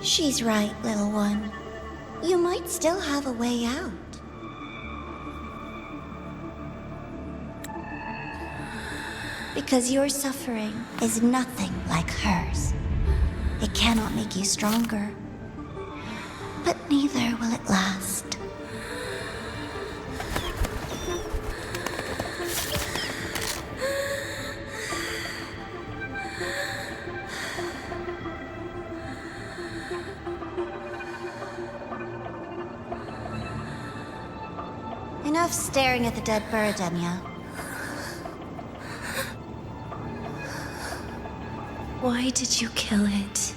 She's right, little one. You might still have a way out. Because your suffering is nothing like hers. It cannot make you stronger, but neither will it last. Enough staring at the dead bird, Denia. Why did you kill it?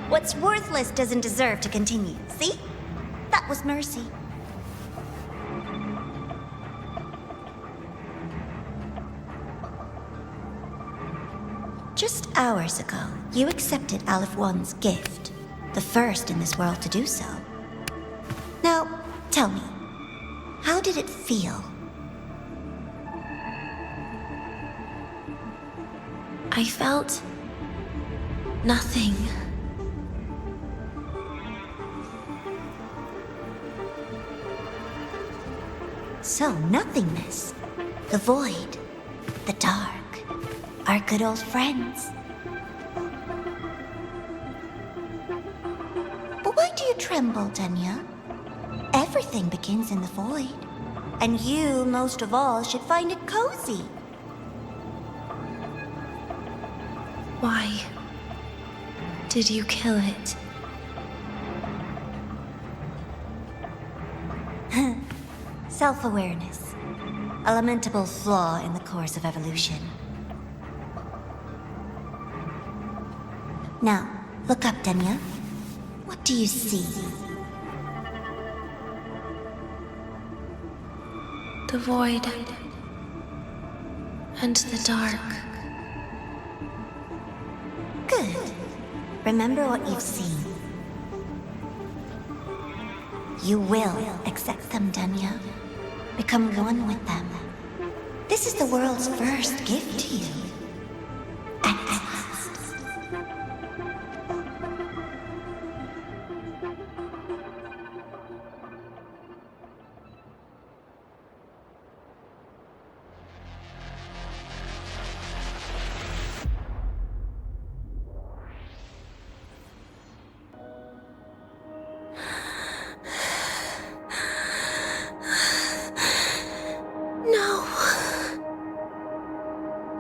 What's worthless doesn't deserve to continue, see? That was mercy. Just hours ago, you accepted Aleph One's gift, the first in this world to do so. Now, tell me, how did it feel? I felt nothing. So, nothingness, the void, the dark, our good old friends. But why do you tremble, Denia? Everything begins in the void, and you, most of all, should find it cozy. Why did you kill it? Self-awareness. A lamentable flaw in the course of evolution. Now, look up, Denia. What do you see? The void and the dark. Good. Remember what you've seen. You will accept them, Denia. Become one with them. This is the world's first gift to you. At last.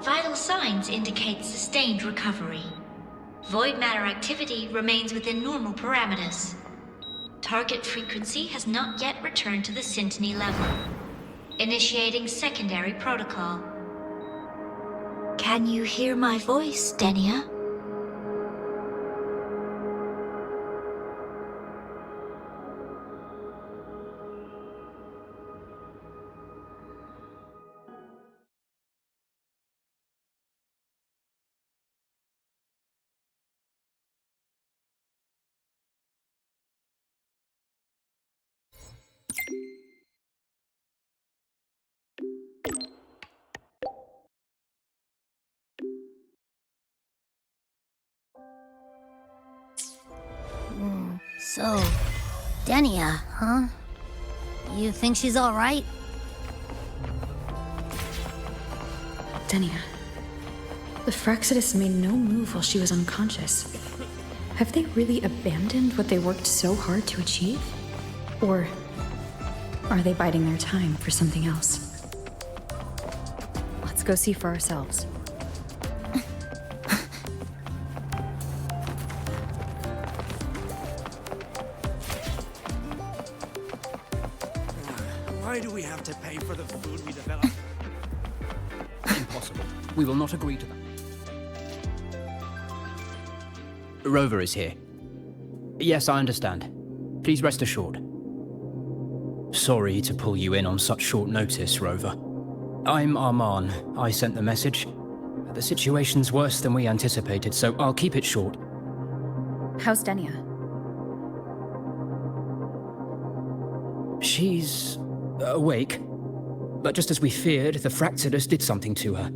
Vital signs indicate sustained recovery. Void matter activity remains within normal parameters. Target frequency has not yet returned to the syntony level. Initiating secondary protocol. Can you hear my voice, Denia? So, Denia, huh? You think she's all right? Denia. The Fraccidus made no move while she was unconscious. Have they really abandoned what they worked so hard to achieve? Or are they biding their time for something else? Let's go see for ourselves. Why do we have to pay for the food we develop? Impossible. We will not agree to that. Rover is here. Yes, I understand. Please rest assured. Sorry to pull you in on such short notice, Rover. I'm Arman. I sent the message. The situation's worse than we anticipated, so I'll keep it short. How's Denia? She's awake. But just as we feared, the Fraccidus did something to her.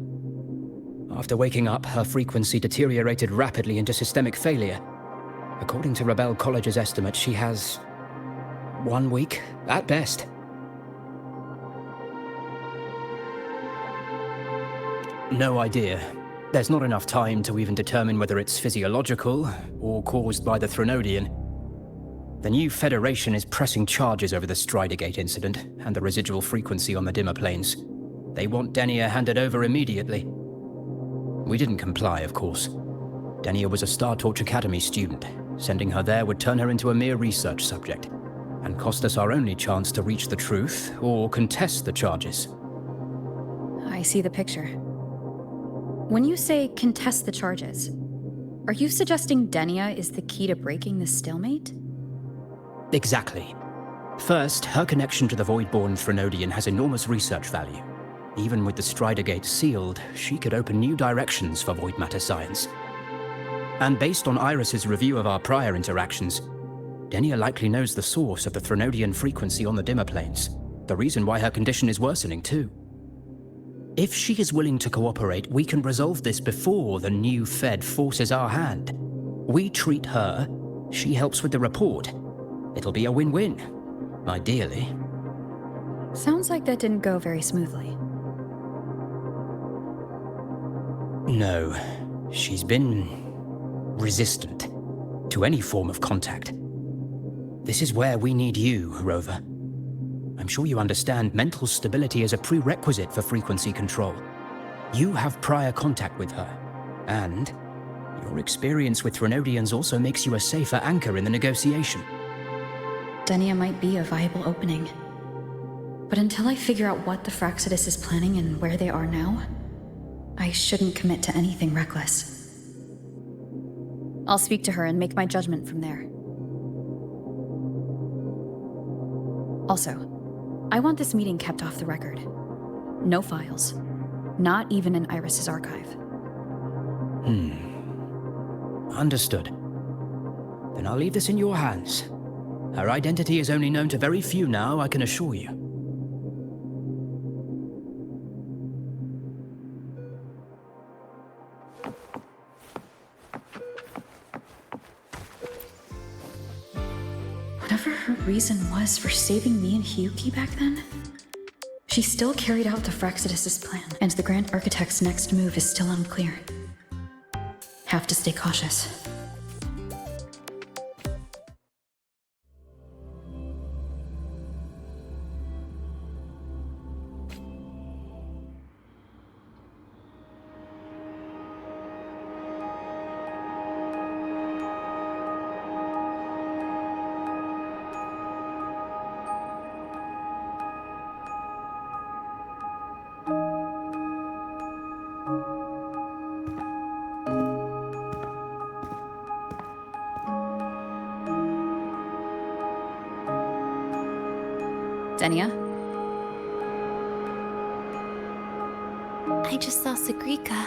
After waking up, her frequency deteriorated rapidly into systemic failure. According to Rebel College's estimate, she has 1 week, at best. No idea. There's not enough time to even determine whether it's physiological or caused by the Threnodian. The new Federation is pressing charges over the Stridergate incident and the residual frequency on the dimmer planes. They want Denia handed over immediately. We didn't comply, of course. Denia was a Star Torch Academy student. Sending her there would turn her into a mere research subject, and cost us our only chance to reach the truth or contest the charges. I see the picture. When you say contest the charges, are you suggesting Denia is the key to breaking this stalemate? Exactly. First, her connection to the Voidborn Threnodian has enormous research value. Even with the Stridergate sealed, she could open new directions for void matter science. And based on Iris's review of our prior interactions, Denia likely knows the source of the Threnodian frequency on the dimmer planes, the reason why her condition is worsening too. If she is willing to cooperate, we can resolve this before the new Fed forces our hand. We treat her, she helps with the report. It'll be a win-win, ideally. Sounds like that didn't go very smoothly. No, she's been resistant to any form of contact. This is where we need you, Rover. I'm sure you understand mental stability is a prerequisite for frequency control. You have prior contact with her, and your experience with Threnodians also makes you a safer anchor in the negotiation. Denia might be a viable opening. But until I figure out what the Fraxidus is planning and where they are now, I shouldn't commit to anything reckless. I'll speak to her and make my judgment from there. Also, I want this meeting kept off the record. No files. Not even in Iris's archive. Understood. Then I'll leave this in your hands. Her identity is only known to very few now, I can assure you. Whatever her reason was for saving me and Hyuki back then, she still carried out the Fraxidus' plan, and the Grand Architect's next move is still unclear. Have to stay cautious. Denia? I just saw Segrika.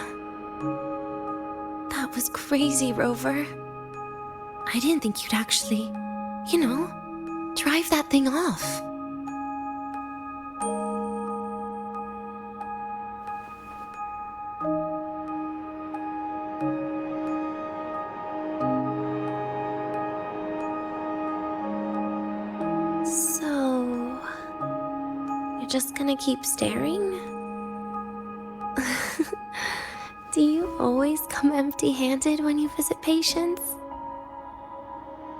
That was crazy, Rover. I didn't think you'd actually, drive that thing off. So, you're just gonna keep staring? Do you always come empty-handed when you visit patients?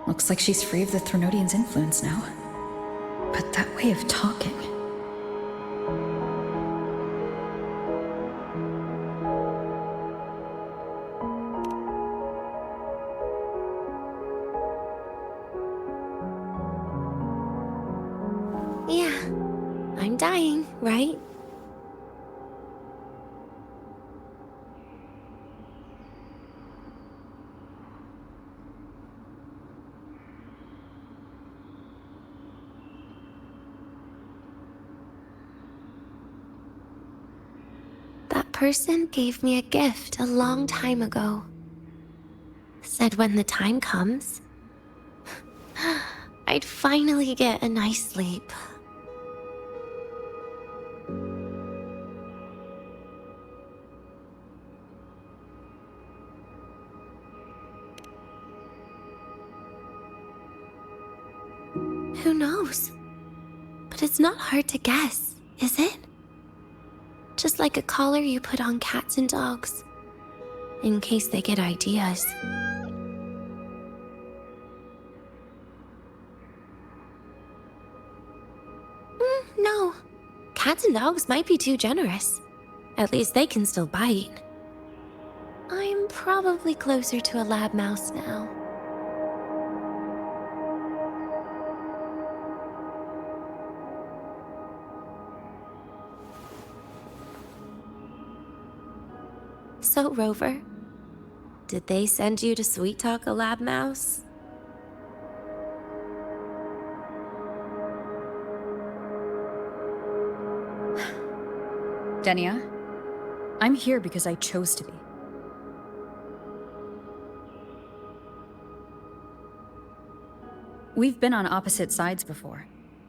Looks like she's free of the Threnodian's influence now. But that way of talking... Yeah, I'm dying, right? That person gave me a gift a long time ago. Said when the time comes, I'd finally get a nice sleep. Who knows? But it's not hard to guess, is it? Just like a collar you put on cats and dogs, in case they get ideas. No. Cats and dogs might be too generous. At least they can still bite. I'm probably closer to a lab mouse now. So, Rover, did they send you to sweet talk a lab mouse? Denia, I'm here because I chose to be. We've been on opposite sides before,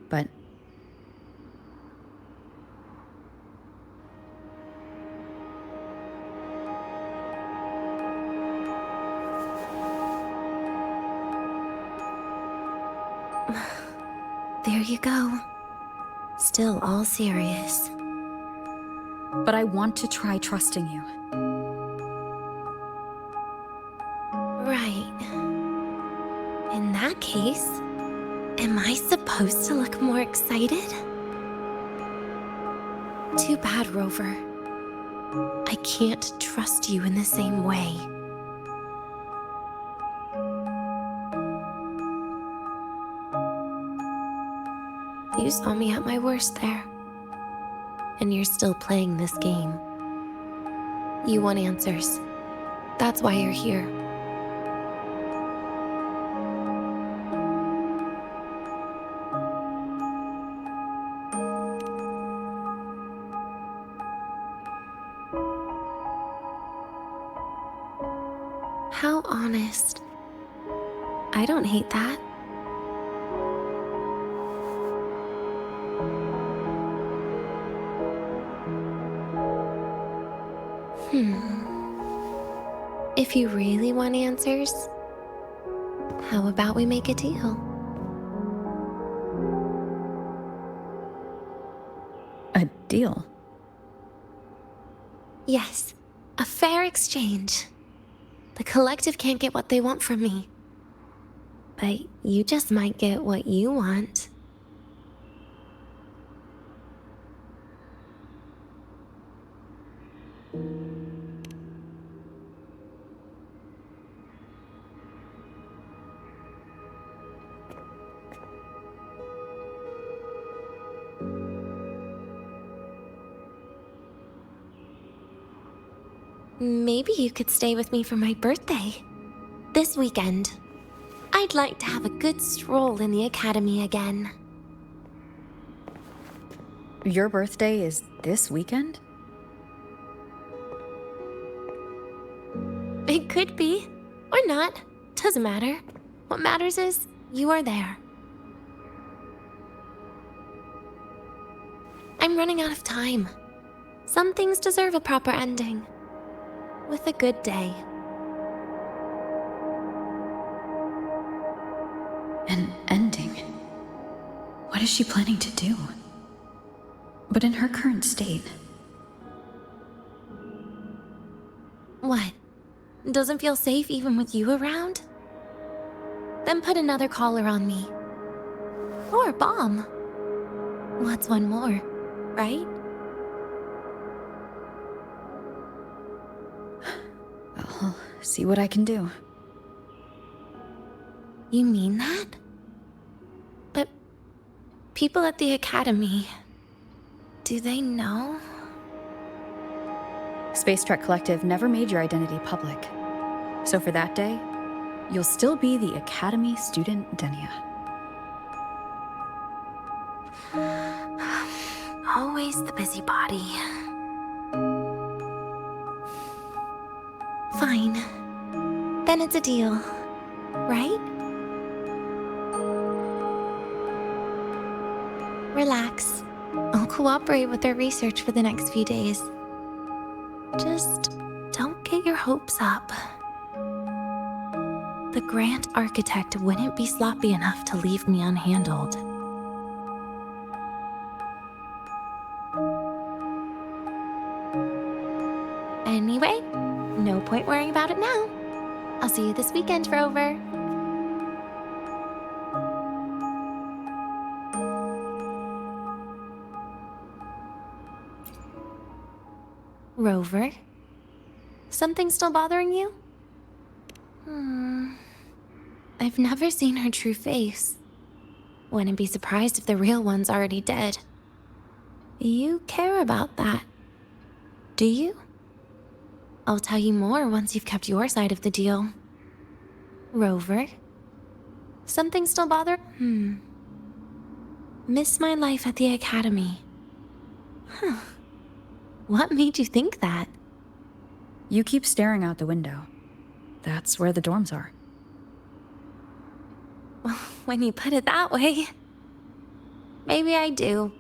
but... There you go. Still all serious. But I want to try trusting you. Right. In that case, am I supposed to look more excited? Too bad, Rover. I can't trust you in the same way. You saw me at my worst there. And you're still playing this game. You want answers. That's why you're here. How honest. I don't hate that. If you really want answers, how about we make a deal? A deal? Yes, a fair exchange. The collective can't get what they want from me. But you just might get what you want. Maybe you could stay with me for my birthday. This weekend. I'd like to have a good stroll in the academy again. Your birthday is this weekend? It could be. Or not. Doesn't matter. What matters is you are there. I'm running out of time. Some things deserve a proper ending. With a good day. An ending? What is she planning to do? But in her current state... What? Doesn't feel safe even with you around? Then put another collar on me. Or a bomb. What's one more, right? I'll see what I can do. You mean that? But people at the academy, do they know? Space Trek Collective never made your identity public. So for that day, you'll still be the Academy student Denia. Always the busybody. Fine. Then it's a deal, right? Relax. I'll cooperate with their research for the next few days. Just don't get your hopes up. The Grand Architect wouldn't be sloppy enough to leave me unhandled. Anyway, no point worrying about it now. I'll see you this weekend, Rover. Rover? Something still bothering you? I've never seen her true face. Wouldn't be surprised if the real one's already dead. You care about that, do you? I'll tell you more once you've kept your side of the deal. Rover? Something still bother? Miss my life at the academy. Huh. What made you think that? You keep staring out the window. That's where the dorms are. Well, when you put it that way, maybe I do.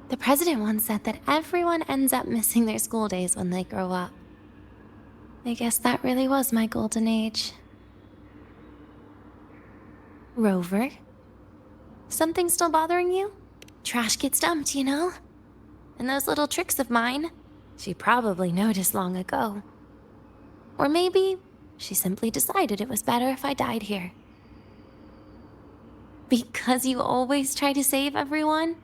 The president once said that everyone ends up missing their school days when they grow up. I guess that really was my golden age. Rover? Something still bothering you? Trash gets dumped, you know? And those little tricks of mine, she probably noticed long ago. Or maybe she simply decided it was better if I died here. Because you always try to save everyone?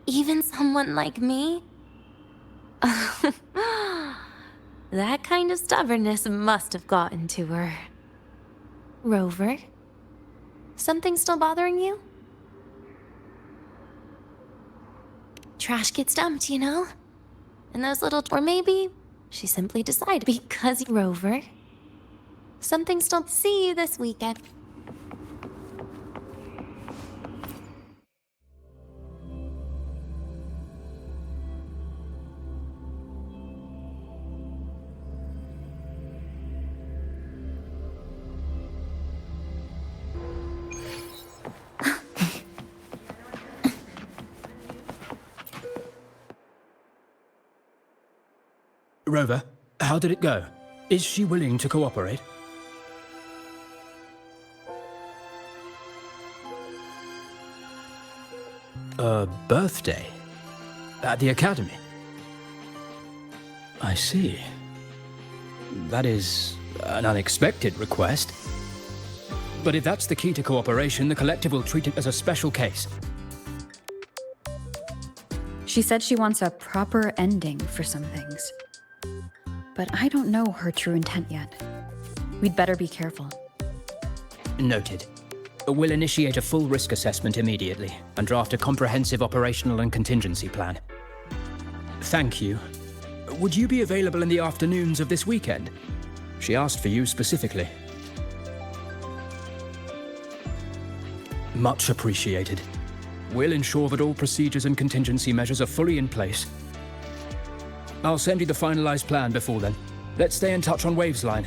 Even someone like me? That kind of stubbornness must have gotten to her. Rover? Something still bothering you? Trash gets dumped, you know? And those little... Or maybe she simply decided because... Rover? Something still... See you this weekend. Rover, how did it go? Is she willing to cooperate? A birthday? At the academy? I see. That is an unexpected request. But if that's the key to cooperation, the collective will treat it as a special case. She said she wants a proper ending for some things. But I don't know her true intent yet. We'd better be careful. Noted. We'll initiate a full risk assessment immediately and draft a comprehensive operational and contingency plan. Thank you. Would you be available in the afternoons of this weekend? She asked for you specifically. Much appreciated. We'll ensure that all procedures and contingency measures are fully in place. I'll send you the finalized plan before then. Let's stay in touch on Waves line.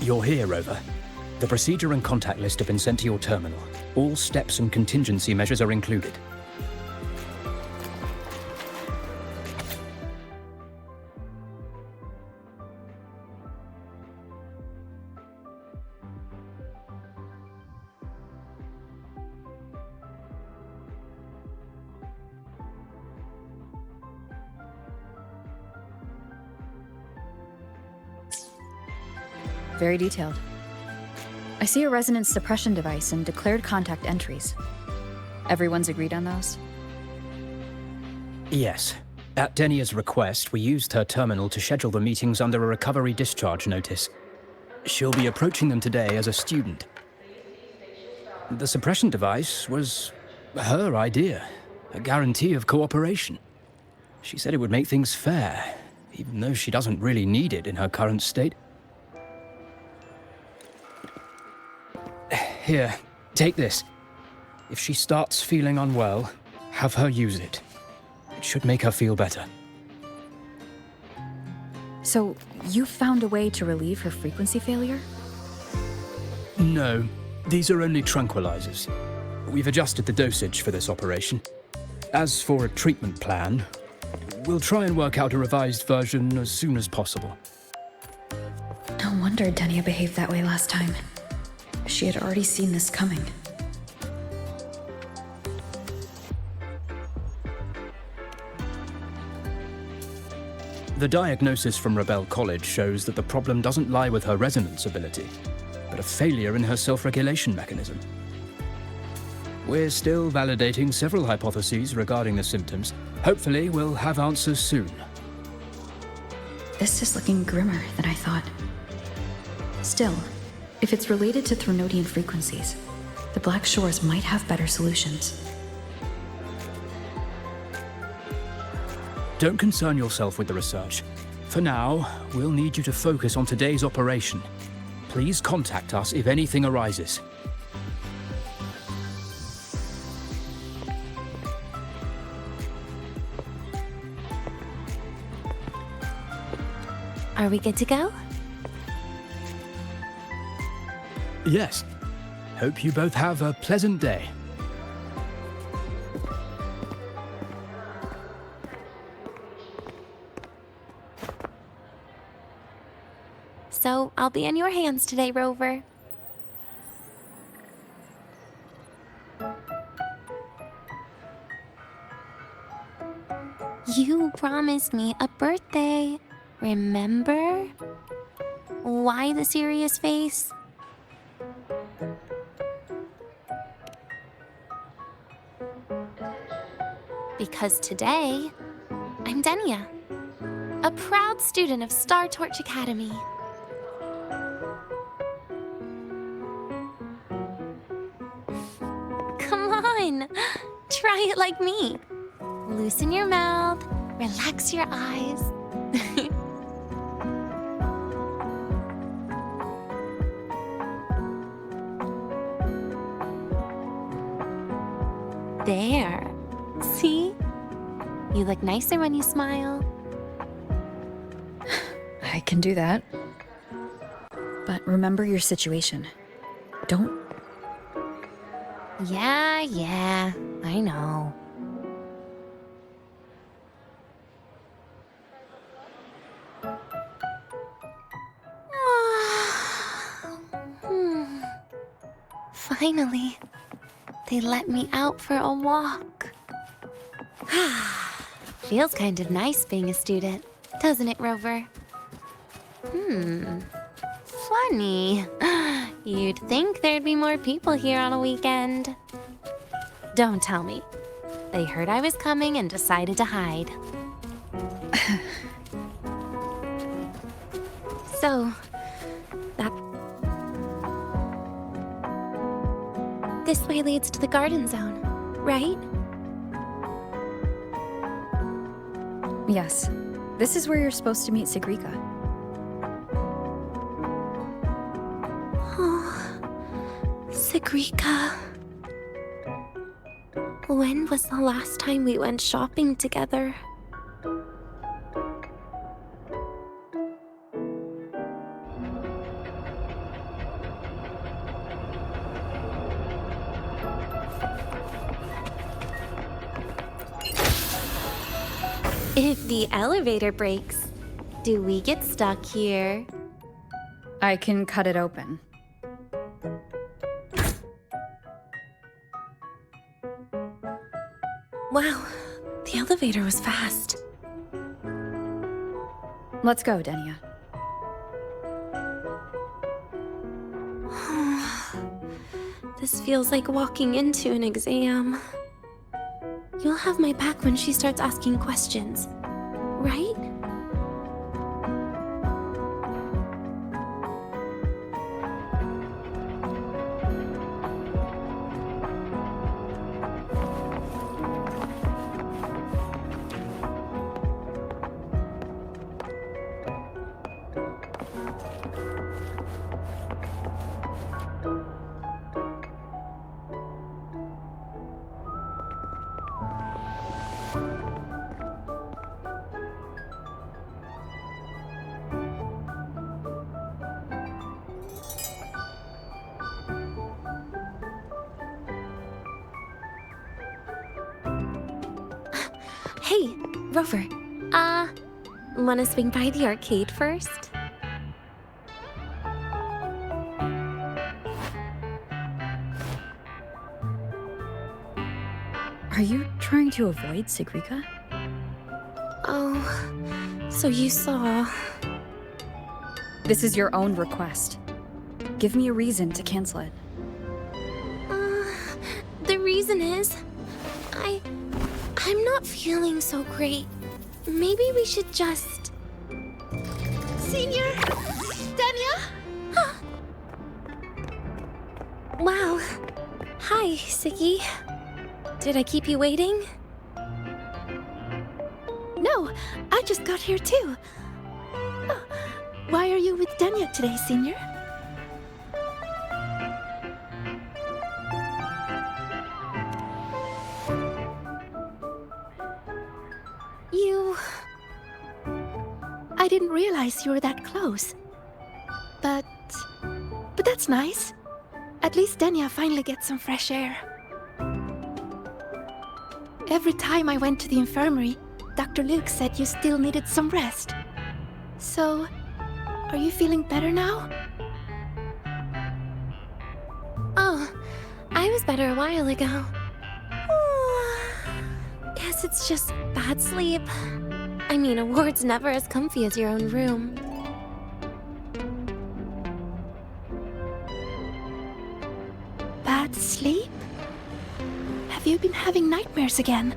You're here, Rover. The procedure and contact list have been sent to your terminal. All steps and contingency measures are included. Very detailed. I see a resonance suppression device and declared contact entries. Everyone's agreed on those? Yes. At Denia's request, we used her terminal to schedule the meetings under a recovery discharge notice. She'll be approaching them today as a student. The suppression device was her idea, a guarantee of cooperation. She said it would make things fair, even though she doesn't really need it in her current state. Here, take this. If she starts feeling unwell, have her use it. It should make her feel better. So, you found a way to relieve her frequency failure? No, these are only tranquilizers. We've adjusted the dosage for this operation. As for a treatment plan, we'll try and work out a revised version as soon as possible. No wonder Denia behaved that way last time. She had already seen this coming. The diagnosis from Rebel College shows that the problem doesn't lie with her resonance ability, but a failure in her self-regulation mechanism. We're still validating several hypotheses regarding the symptoms. Hopefully, we'll have answers soon. This is looking grimmer than I thought. Still, if it's related to Threnodian frequencies, the Black Shores might have better solutions. Don't concern yourself with the research. For now, we'll need you to focus on today's operation. Please contact us if anything arises. Are we good to go? Yes. Hope you both have a pleasant day. So, I'll be in your hands today, Rover. You promised me a birthday, remember? Why the serious face? Because today, I'm Denia, a proud student of Star Torch Academy. Come on, try it like me. Loosen your mouth, relax your eyes. There. See? You look nicer when you smile. I can do that. But remember your situation. Don't... Yeah, I know. Finally, they let me out for a walk. Feels kind of nice being a student, doesn't it, Rover? Funny. You'd think there'd be more people here on a weekend. Don't tell me. They heard I was coming and decided to hide. So, this way leads to the garden zone, right? Yes. This is where you're supposed to meet Segrika. Segrika. When was the last time we went shopping together? If the elevator breaks, do we get stuck here? I can cut it open. Wow, the elevator was fast. Let's go, Denia. This feels like walking into an exam. You'll have my back when she starts asking questions, right? Hey, Rover. Wanna swing by the arcade first? Are you trying to avoid Segue? Oh, so you saw... This is your own request. Give me a reason to cancel it. The reason is... I'm not feeling so great. Maybe we should just... Senior? Denia? Wow. Hi, Segue. Did I keep you waiting? No, I just got here too. Oh, why are you with Denia today, Senior? I didn't realize you were that close. But that's nice. At least Denia finally gets some fresh air. Every time I went to the infirmary, Dr. Luke said you still needed some rest. So, are you feeling better now? Oh, I was better a while ago. Guess it's just bad sleep. I mean, a ward's never as comfy as your own room. Bad sleep? Have you been having nightmares again?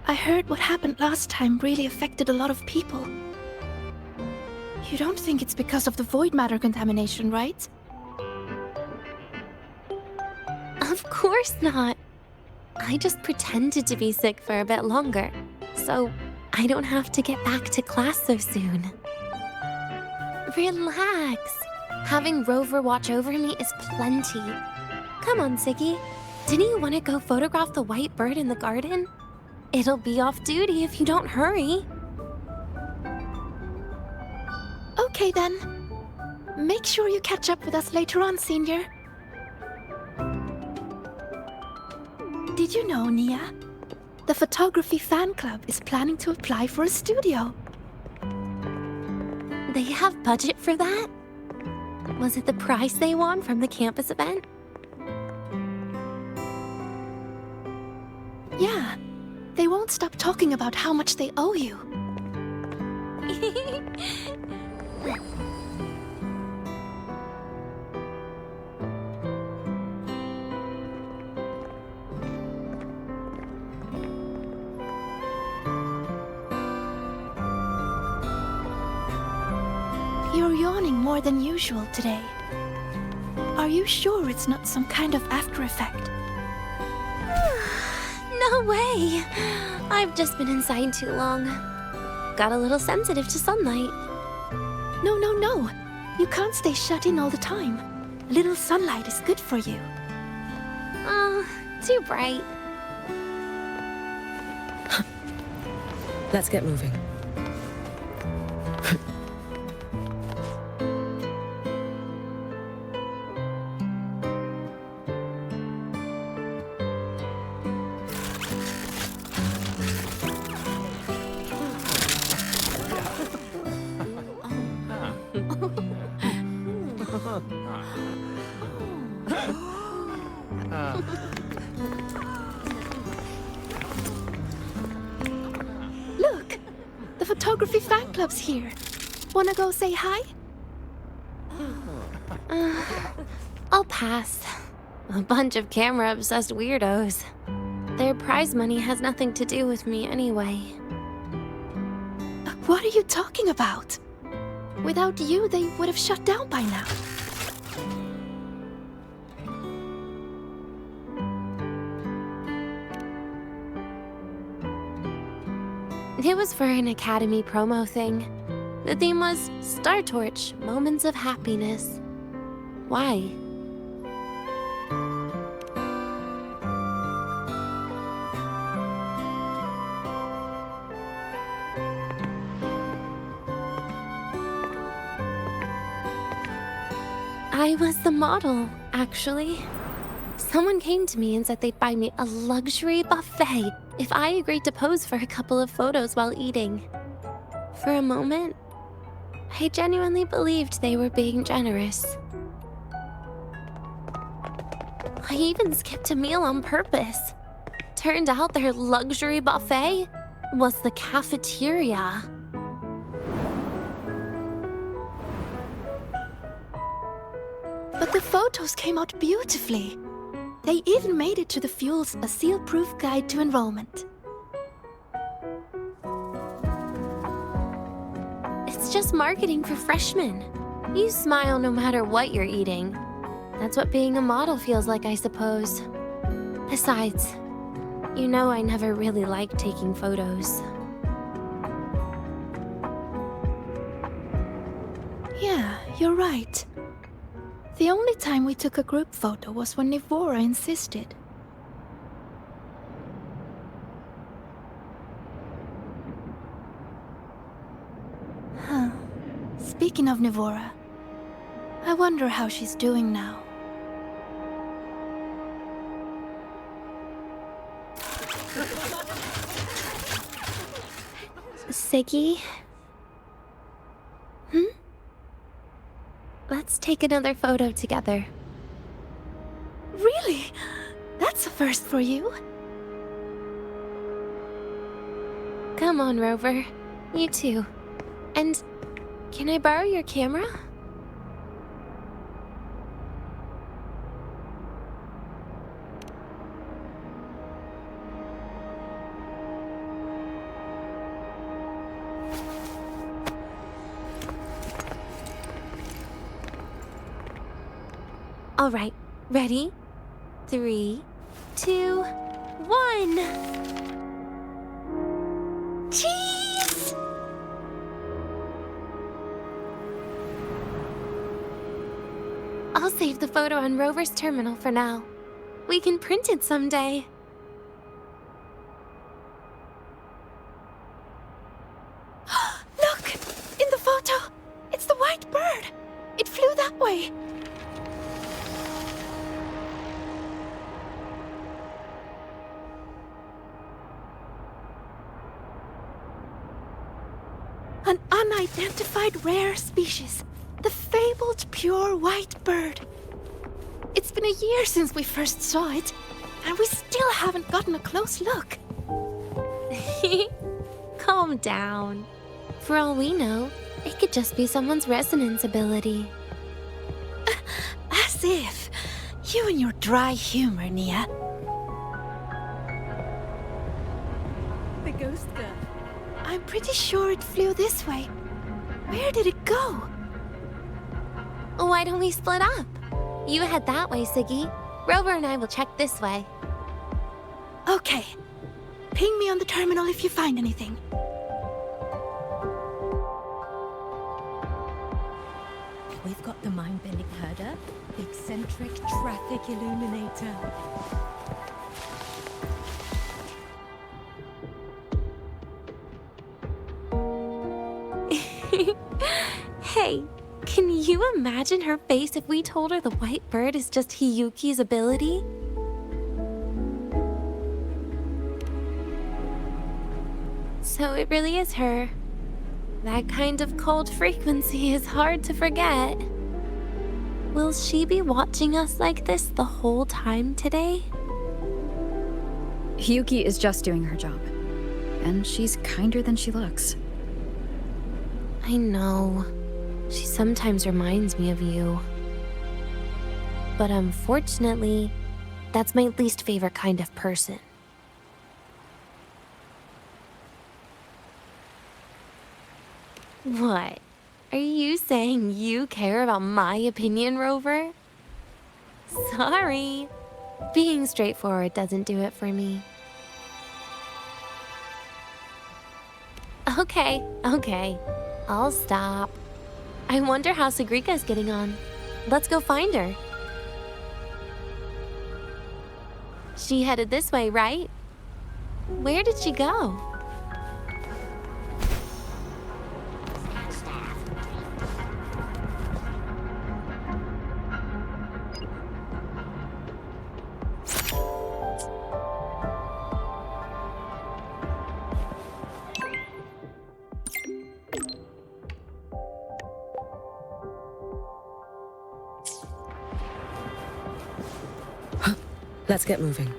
I heard what happened last time really affected a lot of people. You don't think it's because of the void matter contamination, right? Of course not. I just pretended to be sick for a bit longer, so I don't have to get back to class so soon. Relax. Having Rover watch over me is plenty. Come on, Segue. Didn't you want to go photograph the white bird in the garden? It'll be off duty if you don't hurry. Okay then. Make sure you catch up with us later on, Senior. Did you know, Nia? The photography fan club is planning to apply for a studio. They have budget for that? Was it the prize they won from the campus event? Yeah. They won't stop talking about how much they owe you. You're yawning more than usual today. Are you sure it's not some kind of after effect? No way! I've just been inside too long. Got a little sensitive to sunlight. No, no, no. You can't stay shut in all the time. A little sunlight is good for you. Oh, too bright. Let's get moving. photography fan club's here. Wanna go say hi? I'll pass. A bunch of camera-obsessed weirdos. Their prize money has nothing to do with me anyway. What are you talking about? Without you, they would have shut down by now. It was for an Academy promo thing. The theme was Star Torch, Moments of Happiness. Why? I was the model, actually. Someone came to me and said they'd buy me a luxury buffet if I agreed to pose for a couple of photos while eating. For a moment, I genuinely believed they were being generous. I even skipped a meal on purpose. Turned out their luxury buffet was the cafeteria. But the photos came out beautifully. They even made it to the Fuel's A Seal-Proof Guide to Enrollment. It's just marketing for freshmen. You smile no matter what you're eating. That's what being a model feels like, I suppose. Besides, you know I never really liked taking photos. Yeah, you're right. The only time we took a group photo was when Nivora insisted. Huh. Speaking of Nivora, I wonder how she's doing now. Segue? Let's take another photo together. Really? That's a first for you. Come on, Rover. You too. And can I borrow your camera? All right, ready? 3, 2, 1. Cheese! I'll save the photo on Rover's terminal for now. We can print it someday. Look! In the photo! It's the white bird! It flew that way! An unidentified rare species. The fabled pure white bird. It's been a year since we first saw it, and we still haven't gotten a close look. Calm down. For all we know, it could just be someone's resonance ability. As if. You and your dry humor, Nia. The ghost girl. I'm pretty sure it flew this way. Where did it go? Why don't we split up? You head that way, Segue. Rover and I will check this way. Okay. Ping me on the terminal if you find anything. We've got the mind-bending herder, the eccentric traffic illuminator. Hey, can you imagine her face if we told her the white bird is just Hiyuki's ability? So it really is her. That kind of cold frequency is hard to forget. Will she be watching us like this the whole time today? Hiyuki is just doing her job. And she's kinder than she looks. I know. She sometimes reminds me of you. But unfortunately, that's my least favorite kind of person. What? Are you saying you care about my opinion, Rover? Sorry. Being straightforward doesn't do it for me. Okay. I'll stop. I wonder how Sagrika's getting on. Let's go find her. She headed this way, right? Where did she go? Let's get moving.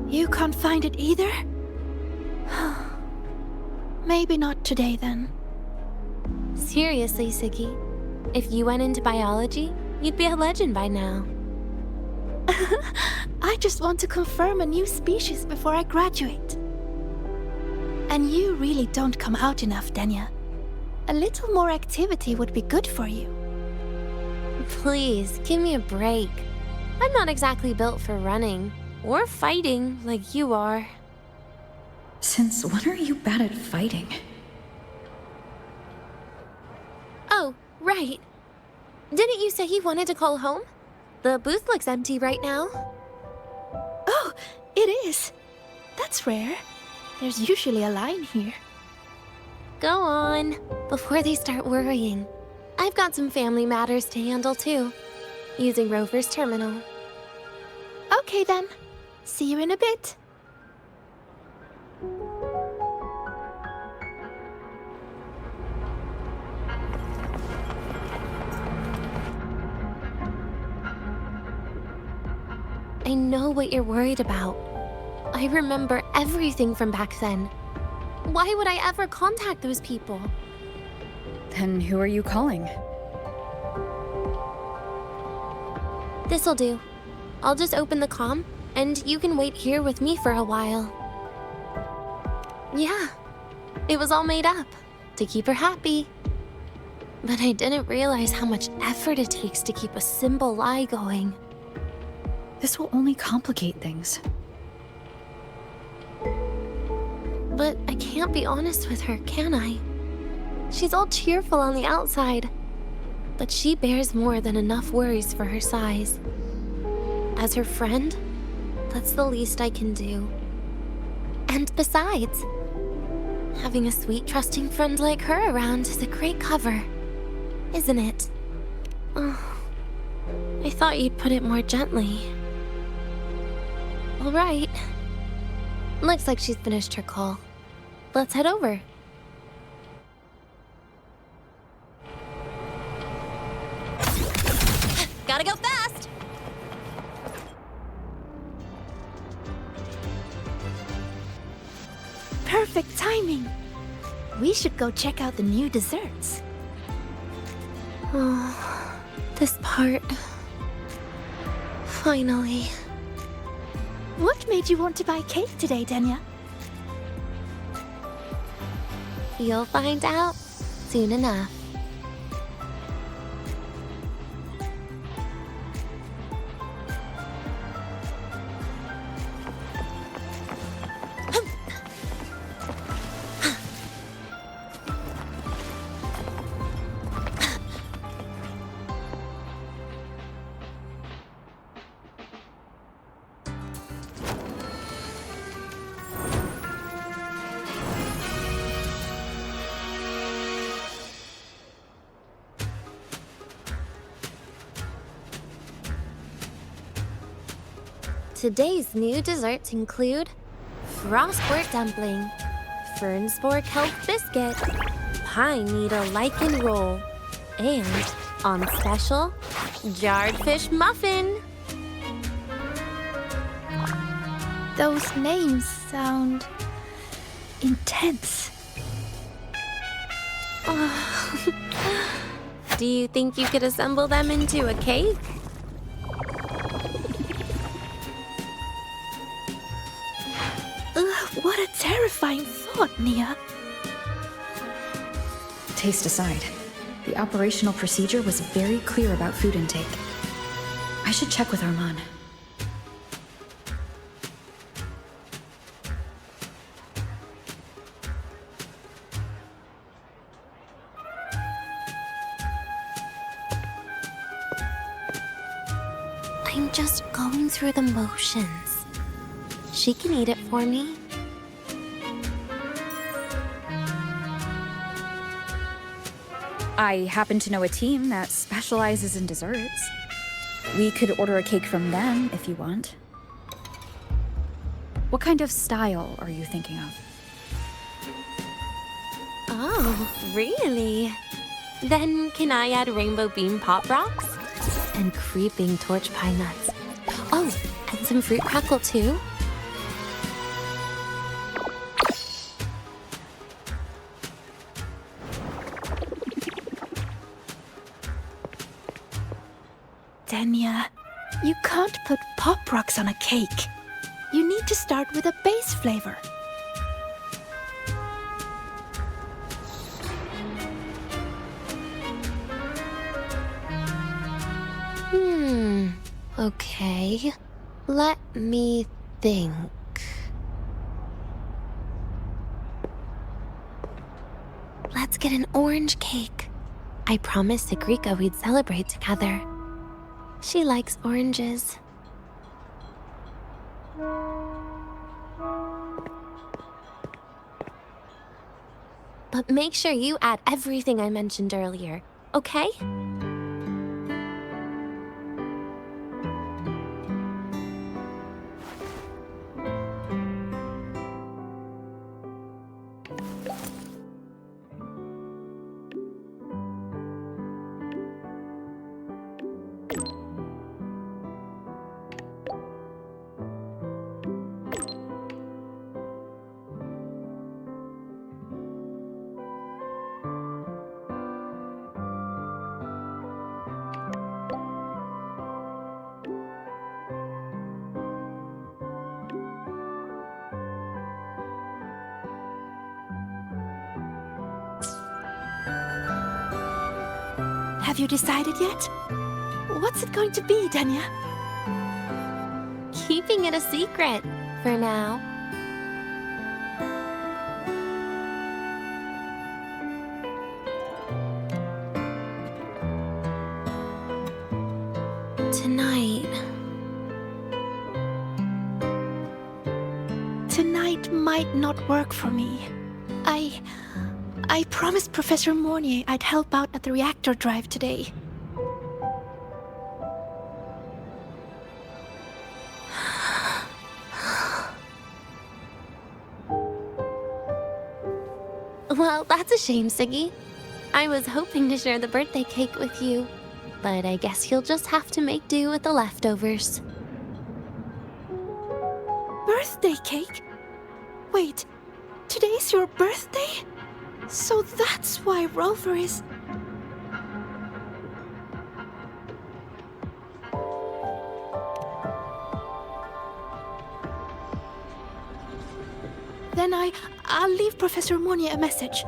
You can't find it either? Maybe not today then. Seriously, Segue. If you went into biology, you'd be a legend by now. I just want to confirm a new species before I graduate. And you really don't come out enough, Denia. A little more activity would be good for you. Please, give me a break. I'm not exactly built for running or fighting like you are. Since when are you bad at fighting? Oh, right. Didn't you say you wanted to call home? The booth looks empty right now. Oh, it is. That's rare. There's usually a line here. Go on, before they start worrying. I've got some family matters to handle too, using Rover's terminal. Okay then. See you in a bit. I know what you're worried about. I remember everything from back then. Why would I ever contact those people? Then who are you calling? This'll do. I'll just open the comm, and you can wait here with me for a while. Yeah, it was all made up, to keep her happy. But I didn't realize how much effort it takes to keep a simple lie going. This will only complicate things. But I can't be honest with her, can I? She's all cheerful on the outside, but she bears more than enough worries for her size. As her friend, that's the least I can do. And besides, having a sweet, trusting friend like her around is a great cover, isn't it? Oh, I thought you'd put it more gently. All right. Looks like she's finished her call. Let's head over. Gotta go fast! Perfect timing. We should go check out the new desserts. Oh, this part. Finally. What made you want to buy cake today, Denia? You'll find out soon enough. Today's new desserts include frostwork dumpling, Fernspork Health Biscuit, Pine Needle Lichen Roll, and, on special, Jarred Fish Muffin. Those names sound intense. Do you think you could assemble them into a cake? What a terrifying thought, Nia. Taste aside, the operational procedure was very clear about food intake. I should check with Arman. I'm just going through the motions. She can eat it for me. I happen to know a team that specializes in desserts. We could order a cake from them if you want. What kind of style are you thinking of? Oh, really? Then can I add rainbow bean pop rocks? And creeping torch pine nuts. Oh, and some fruit crackle too? Denia, you can't put pop rocks on a cake. You need to start with a base flavor. Okay. Let me think. Let's get an orange cake. I promised Segrika we'd celebrate together. She likes oranges. But make sure you add everything I mentioned earlier, okay? Have you decided yet? What's it going to be, Denia? Keeping it a secret for now. Tonight might not work for me. I promised Professor Mornier I'd help out at the reactor drive today. Well, that's a shame, Siggy. I was hoping to share the birthday cake with you, but I guess you'll just have to make do with the leftovers. Birthday cake? Wait, today's your birthday? So that's why Rover is... Then I'll leave Professor Mornier a message.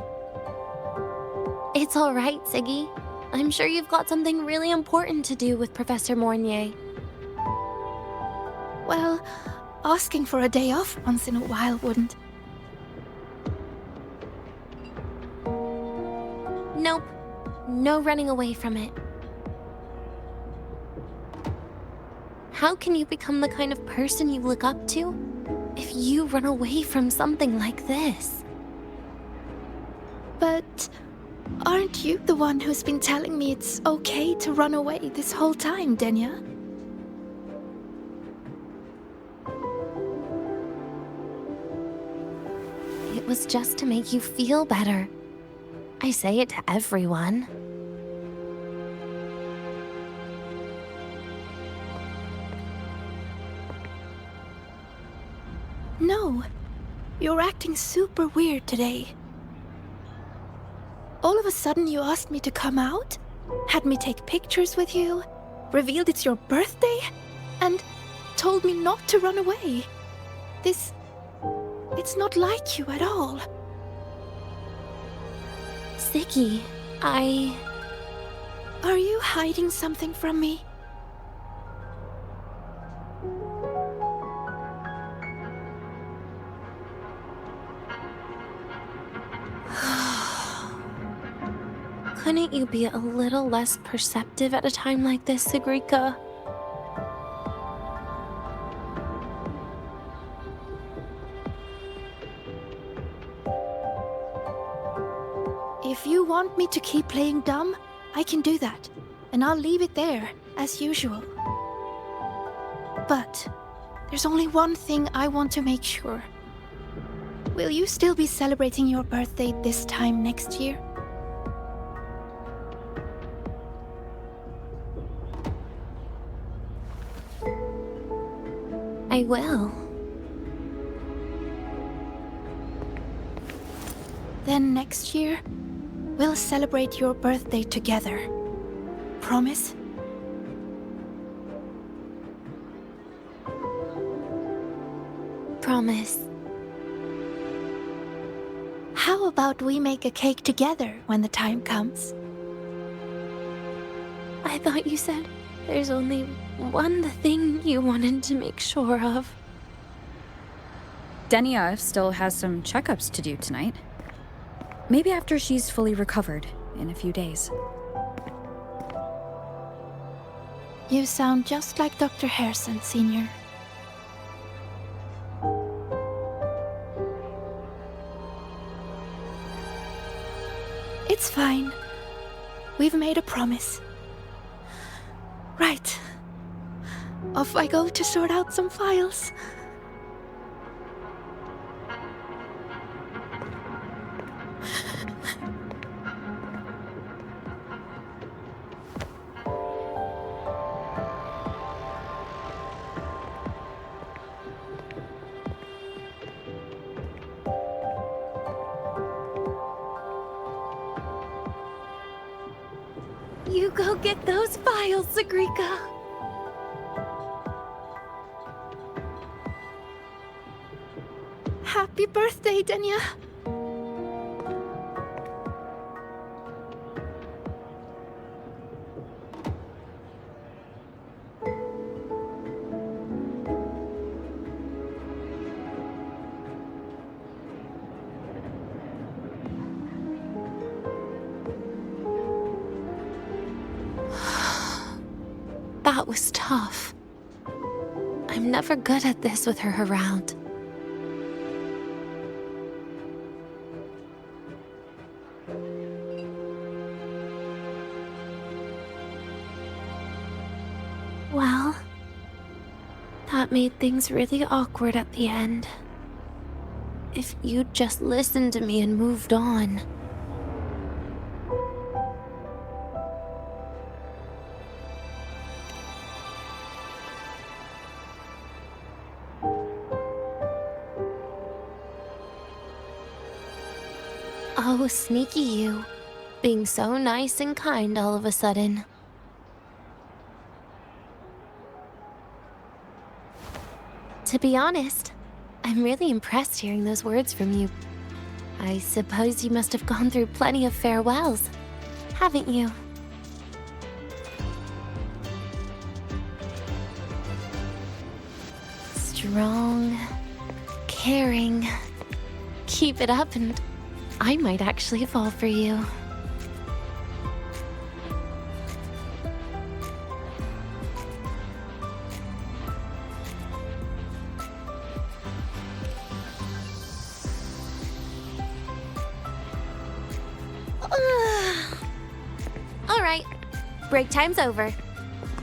It's all right, Siggy. I'm sure you've got something really important to do with Professor Mornier. Well, asking for a day off once in a while wouldn't. Nope. No running away from it. How can you become the kind of person you look up to if you run away from something like this? But aren't you the one who's been telling me it's okay to run away this whole time, Denia? It was just to make you feel better. I say it to everyone. No, you're acting super weird today. All of a sudden you asked me to come out, had me take pictures with you, revealed it's your birthday, and told me not to run away. It's not like you at all. Segue, Are you hiding something from me? Couldn't you be a little less perceptive at a time like this, Segrika? If you want me to keep playing dumb, I can do that, and I'll leave it there, as usual. But there's only one thing I want to make sure. Will you still be celebrating your birthday this time next year? I will. Then next year, we'll celebrate your birthday together. Promise? Promise. How about we make a cake together when the time comes? I thought you said there's only one thing you wanted to make sure of. Denia still has some checkups to do tonight. Maybe after she's fully recovered in a few days. You sound just like Dr. Harrison, Senior. It's fine. We've made a promise. Right. Off I go to sort out some files. You go get those files, Segrika. Happy birthday, Denia. That was tough. I'm never good at this with her around. Well, that made things really awkward at the end. If you'd just listened to me and moved on. Oh, sneaky you. Being so nice and kind all of a sudden. To be honest, I'm really impressed hearing those words from you. I suppose you must have gone through plenty of farewells, haven't you? Strong, caring. Keep it up and I might actually fall for you. Alright, break time's over.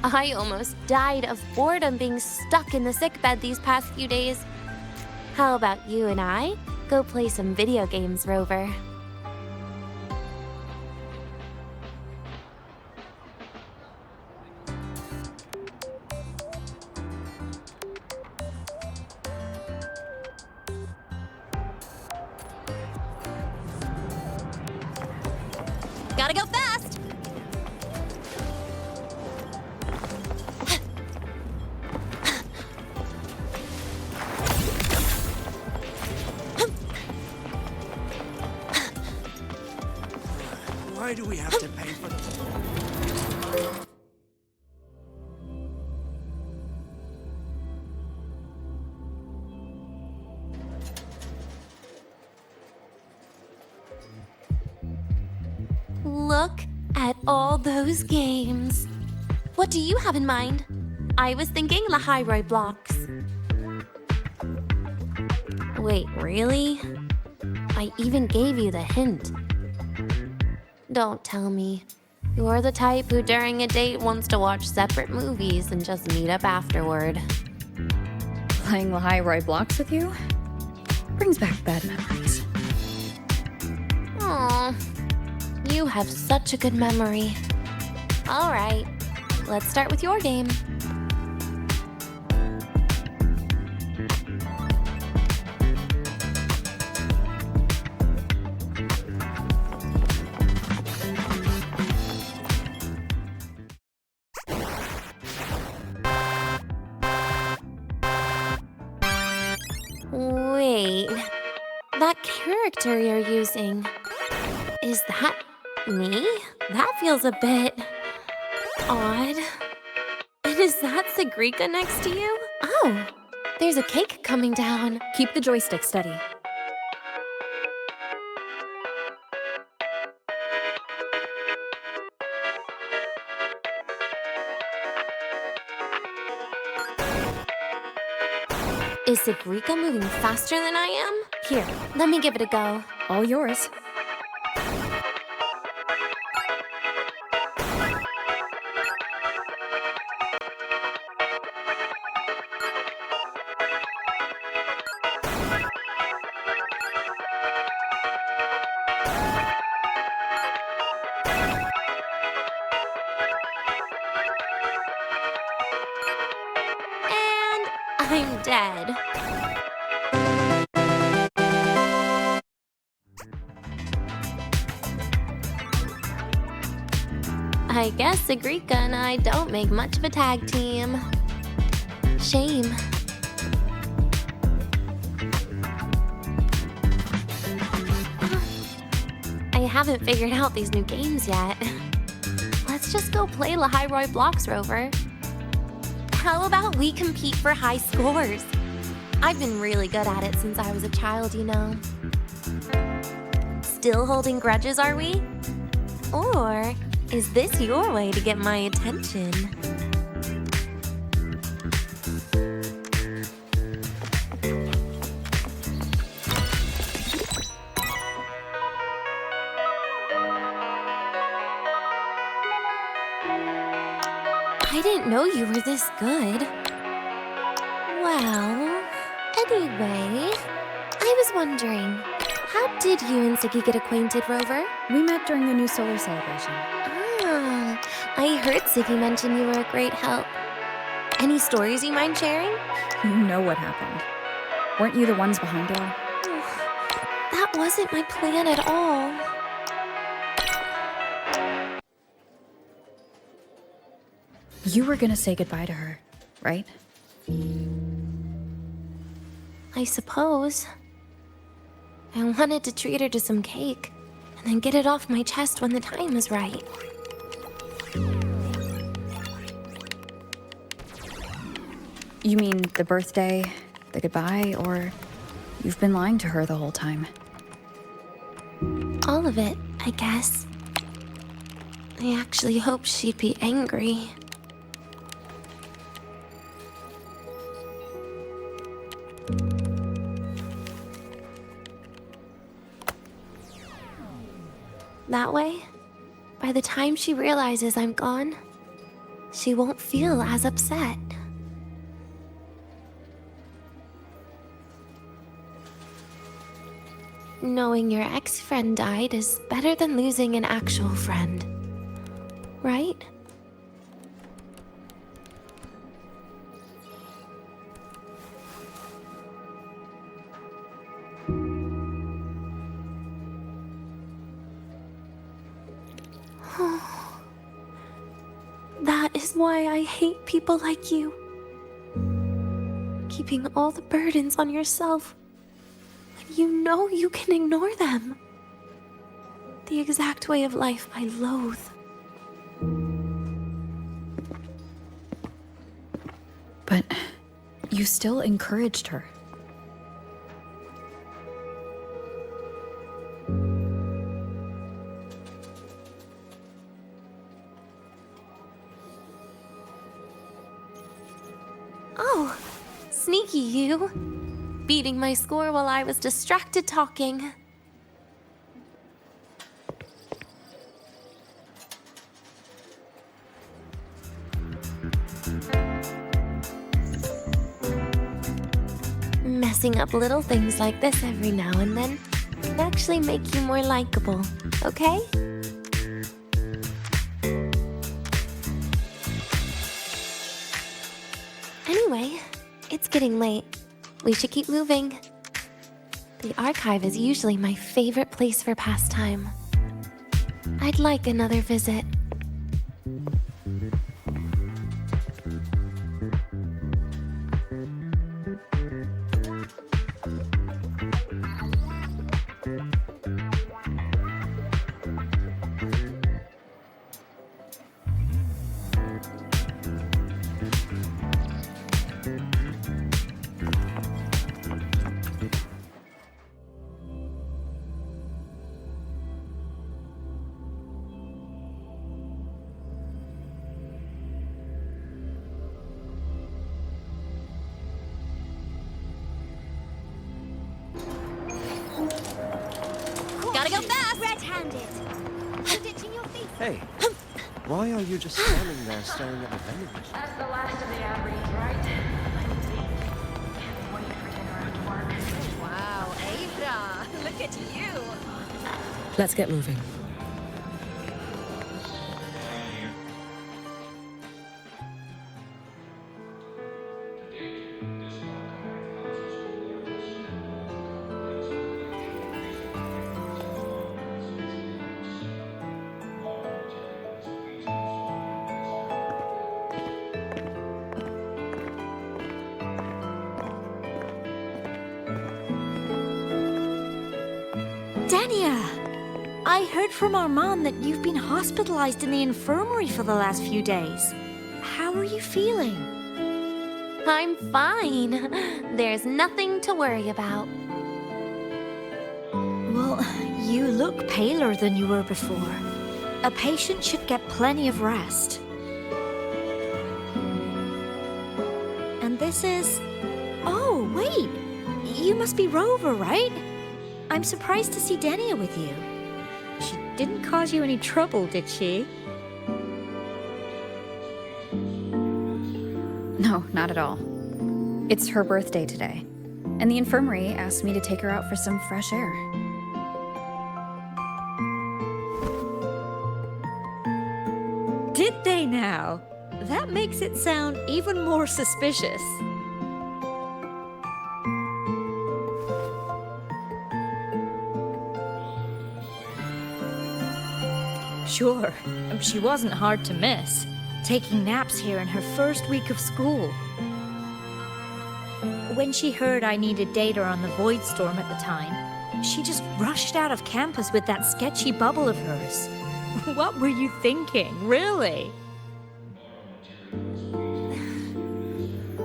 I almost died of boredom being stuck in the sickbed these past few days. How about you and I go play some video games, Rover. Gotta go fast! Why do we have to pay for the... Look at all those games. What do you have in mind? I was thinking the high-roy blocks. Wait, really? I even gave you the hint. Don't tell me. You're the type who during a date wants to watch separate movies and just meet up afterward. Playing the high-roy blocks with you brings back bad memories. Aw, you have such a good memory. All right, let's start with your game. Wait, that character you're using, is that me? That feels a bit odd. And is that Segue next to you? Oh, there's a cake coming down. Keep the joystick steady. Is Segue moving faster than I am? Here, let me give it a go. All yours. I'm dead. I guess Segue and I don't make much of a tag team. Shame. I haven't figured out these new games yet. Let's just go play La High-Roy Blocks, Rover. How about we compete for high scores? I've been really good at it since I was a child, you know. Still holding grudges, are we? Or is this your way to get my attention? I didn't know you were this good. Well, anyway, I was wondering, how did you and Segue get acquainted, Rover? We met during the new solar celebration. Ah, I heard Segue mention you were a great help. Any stories you mind sharing? You know what happened. Weren't you the ones behind it all? That wasn't my plan at all. You were gonna say goodbye to her, right? I suppose. I wanted to treat her to some cake, and then get it off my chest when the time was right. You mean the birthday, the goodbye, or you've been lying to her the whole time? All of it, I guess. I actually hoped she'd be angry. That way, by the time she realizes I'm gone, she won't feel as upset. knowing your ex-friend died is better than losing an actual friend. Right? That is why I hate people like you. Keeping all the burdens on yourself when you know you can ignore them. The exact way of life I loathe. But you still encouraged her. Oh, sneaky you. Beating my score while I was distracted talking. Messing up little things like this every now and then can actually make you more likable, okay? Anyway, it's getting late. We should keep moving. The archive is usually my favorite place for pastime. I'd like another visit. Gotta go fast! Red-handed. Ditching your feet. Hey, why are you just standing there staring at the vending machine? That's the last of the average, right? Can't wait for dinner after work. Wow, Ava, look at you. Let's get moving. Denia! I heard from Armand that you've been hospitalized in the infirmary for the last few days. How are you feeling? I'm fine. There's nothing to worry about. Well, you look paler than you were before. A patient should get plenty of rest. And this is... Oh, wait! You must be Rover, right? I'm surprised to see Denia with you. She didn't cause you any trouble, did she? No, not at all. It's her birthday today, and the infirmary asked me to take her out for some fresh air. Did they now? That makes it sound even more suspicious. Sure, she wasn't hard to miss, taking naps here in her first week of school. When she heard I needed data on the Void Storm at the time, she just rushed out of campus with that sketchy bubble of hers. What were you thinking, really?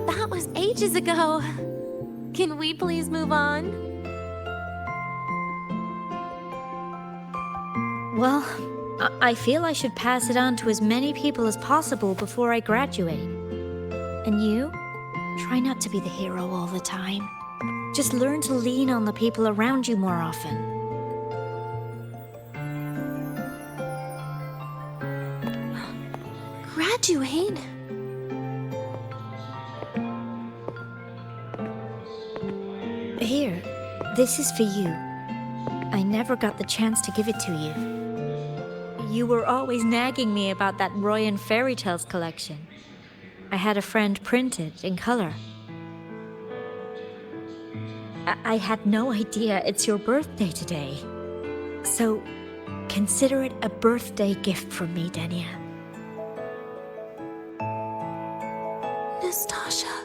That was ages ago. Can we please move on? Well, I feel I should pass it on to as many people as possible before I graduate. And you? Try not to be the hero all the time. Just learn to lean on the people around you more often. Graduate? Here, this is for you. I never got the chance to give it to you. You were always nagging me about that Roy and Fairy Tales collection. I had a friend print it in color. I had no idea it's your birthday today. So, consider it a birthday gift from me, Denia. Nastasha,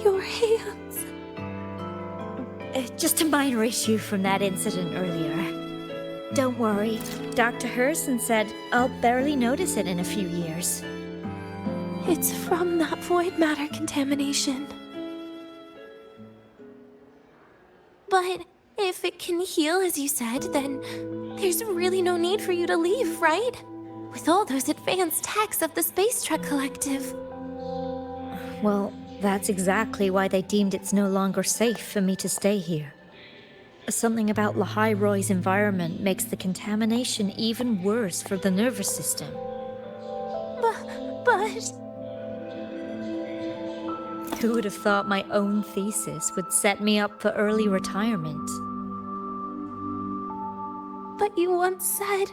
your hands. Just a minor issue from that incident earlier. Don't worry, Dr. Herson said I'll barely notice it in a few years. It's from that void matter contamination. But if it can heal, as you said, then there's really no need for you to leave, right? With all those advanced techs of the Space Trek Collective. Well, that's exactly why they deemed it's no longer safe for me to stay here. Something about Lahai Roy's environment makes the contamination even worse for the nervous system. But... Who would have thought my own thesis would set me up for early retirement? But you once said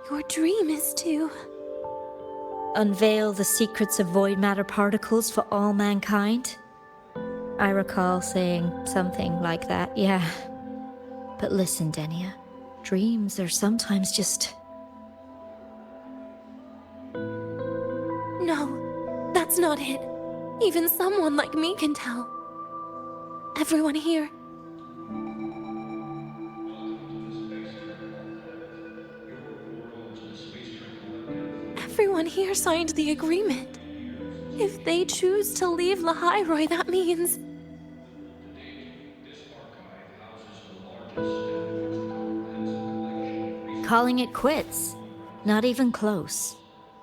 your dream is to... unveil the secrets of void matter particles for all mankind? I recall saying something like that, yeah. But listen, Denia, dreams are sometimes just... No, that's not it. Even someone like me can tell. Everyone here. Everyone here signed the agreement. If they choose to leave Lahai Roy, that means... calling it quits. Not even close.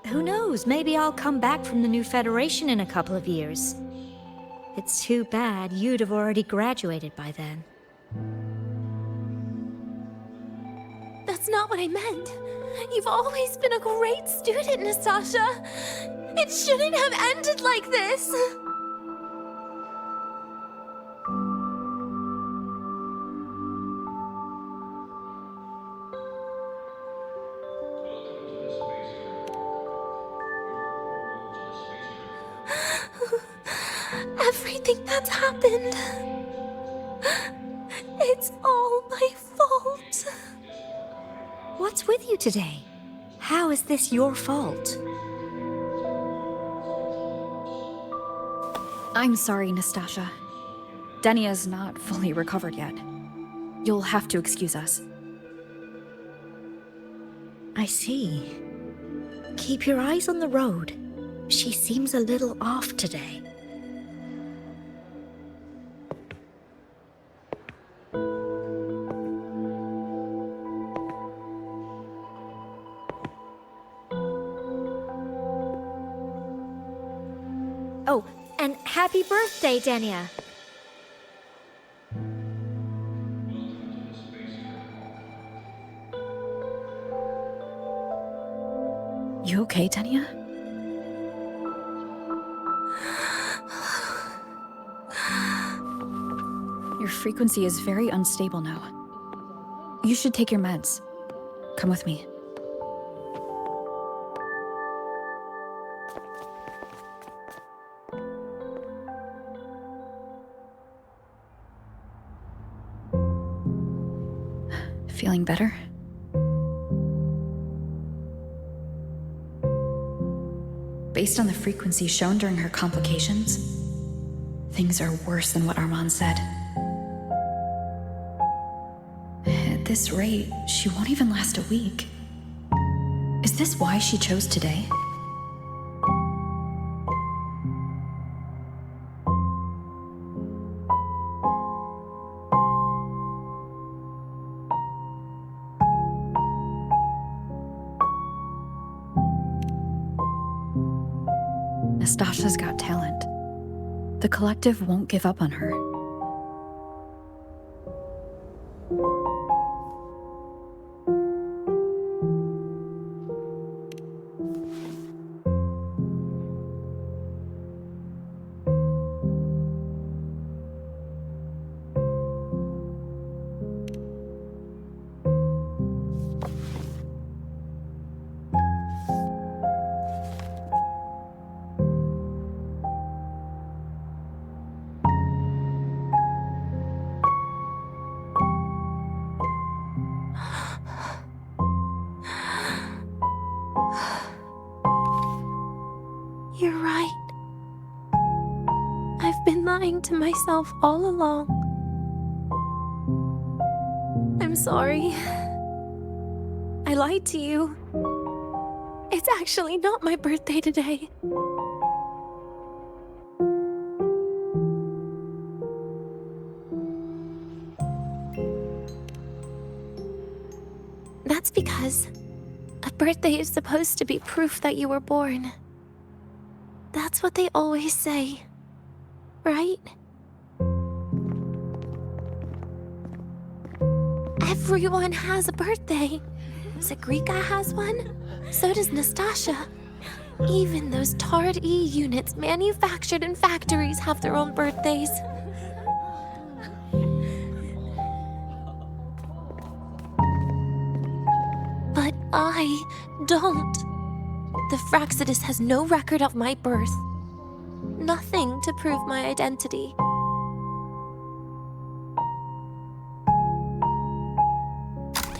Who knows, maybe I'll come back from the new Federation in a couple of years. It's too bad you'd have already graduated by then. That's not what I meant. You've always been a great student, Nastasha. It shouldn't have ended like this. Everything that's happened... it's all my fault. What's with you today? How is this your fault? I'm sorry, Nastasha. Denia's not fully recovered yet. You'll have to excuse us. I see. Keep your eyes on the road. She seems a little off today. Oh, and happy birthday, Denia! You okay, Denia? Your frequency is very unstable now. You should take your meds. Come with me. Feeling better? Based on the frequency shown during her complications, things are worse than what Armand said. At this rate, she won't even last a week. Is this why she chose today? Nastasha's got talent. The collective won't give up on her. lying to myself all along. I'm sorry. I lied to you. It's actually not my birthday today. That's because a birthday is supposed to be proof that you were born. That's what they always say, right? Everyone has a birthday. Segue has one. So does Nastasha. Even those tarred E units manufactured in factories have their own birthdays. But I don't. The Fraxidus has no record of my birth. Nothing to prove my identity.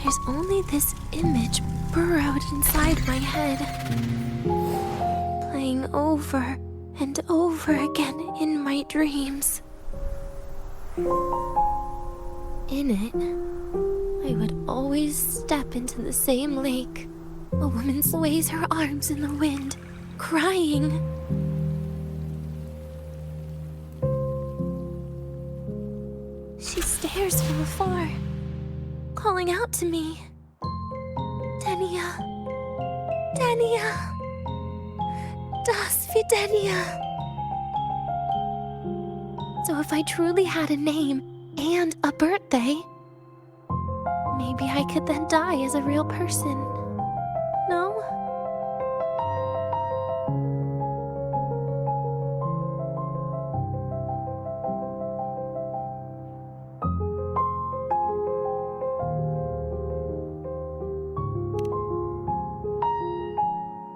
There's only this image burrowed inside my head, playing over and over again in my dreams. In it, I would always step into the same lake. A woman sways her arms in the wind, crying. She stares from afar, calling out to me. Denia. Denia. Das wie Denia. So if I truly had a name and a birthday, maybe I could then die as a real person. No?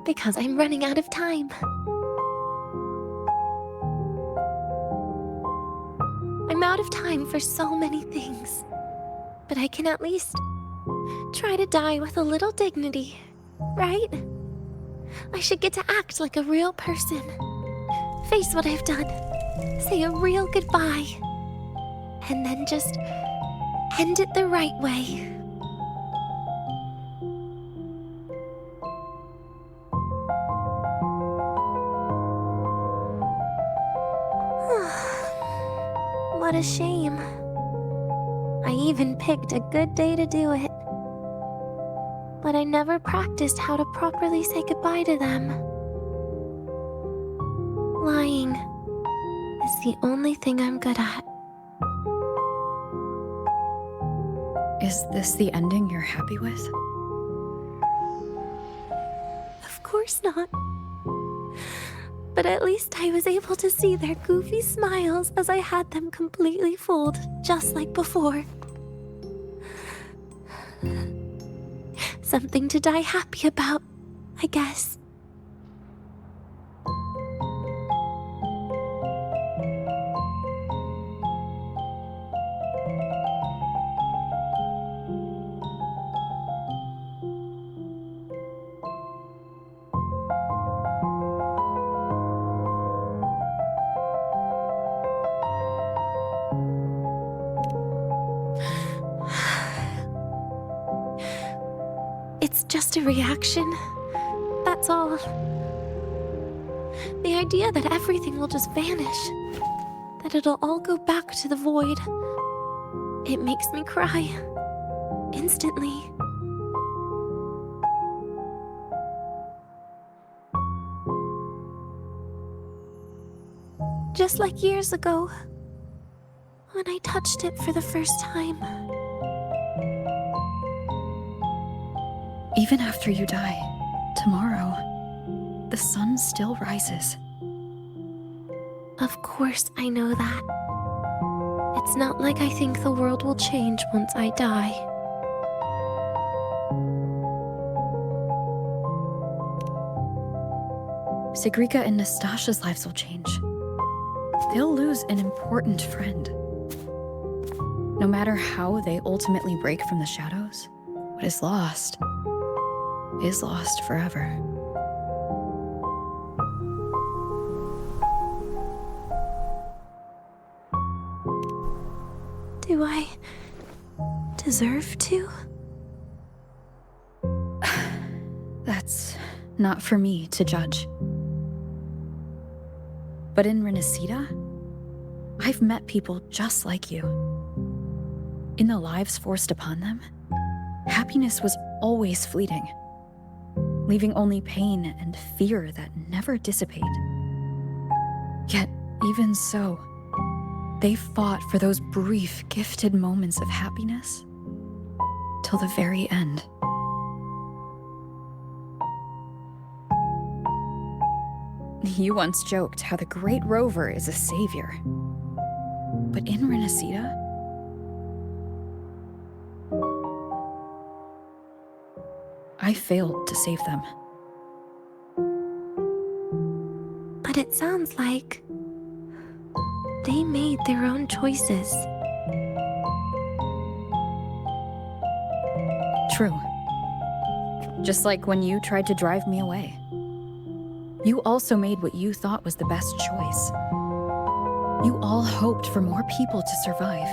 Because I'm running out of time. I'm out of time for so many things. But I can at least try to die with a little dignity, right? I should get to act like a real person. Face what I've done. Say a real goodbye. And then just end it the right way. What a shame. I even picked a good day to do it. But I never practiced how to properly say goodbye to them. Lying is the only thing I'm good at. Is this the ending you're happy with? Of course not. But at least I was able to see their goofy smiles as I had them completely fooled, just like before. Something to die happy about, I guess. It's just a reaction. That's all. The idea that everything will just vanish, that it'll all go back to the void, it makes me cry. Instantly. Just like years ago, when I touched it for the first time. Even after you die, tomorrow, the sun still rises. Of course I know that. It's not like I think the world will change once I die. Segrika and Nastasha's lives will change. They'll lose an important friend. No matter how they ultimately break from the shadows, what is lost forever. Do I deserve to? That's not for me to judge. But in Renacida, I've met people just like you. In the lives forced upon them, happiness was always fleeting, leaving only pain and fear that never dissipate. Yet, even so, they fought for those brief, gifted moments of happiness till the very end. You once joked how the great Rover is a savior. But in Renacida, I failed to save them. But it sounds like they made their own choices. True. Just like when you tried to drive me away. You also made what you thought was the best choice. You all hoped for more people to survive.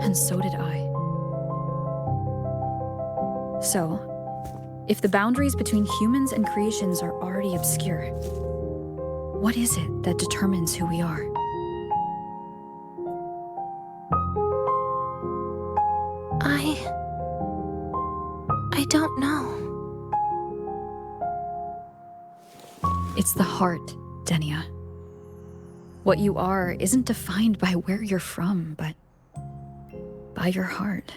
And so did I. So, if the boundaries between humans and creations are already obscure, what is it that determines who we are? I don't know. It's the heart, Denia. What you are isn't defined by where you're from, but by your heart.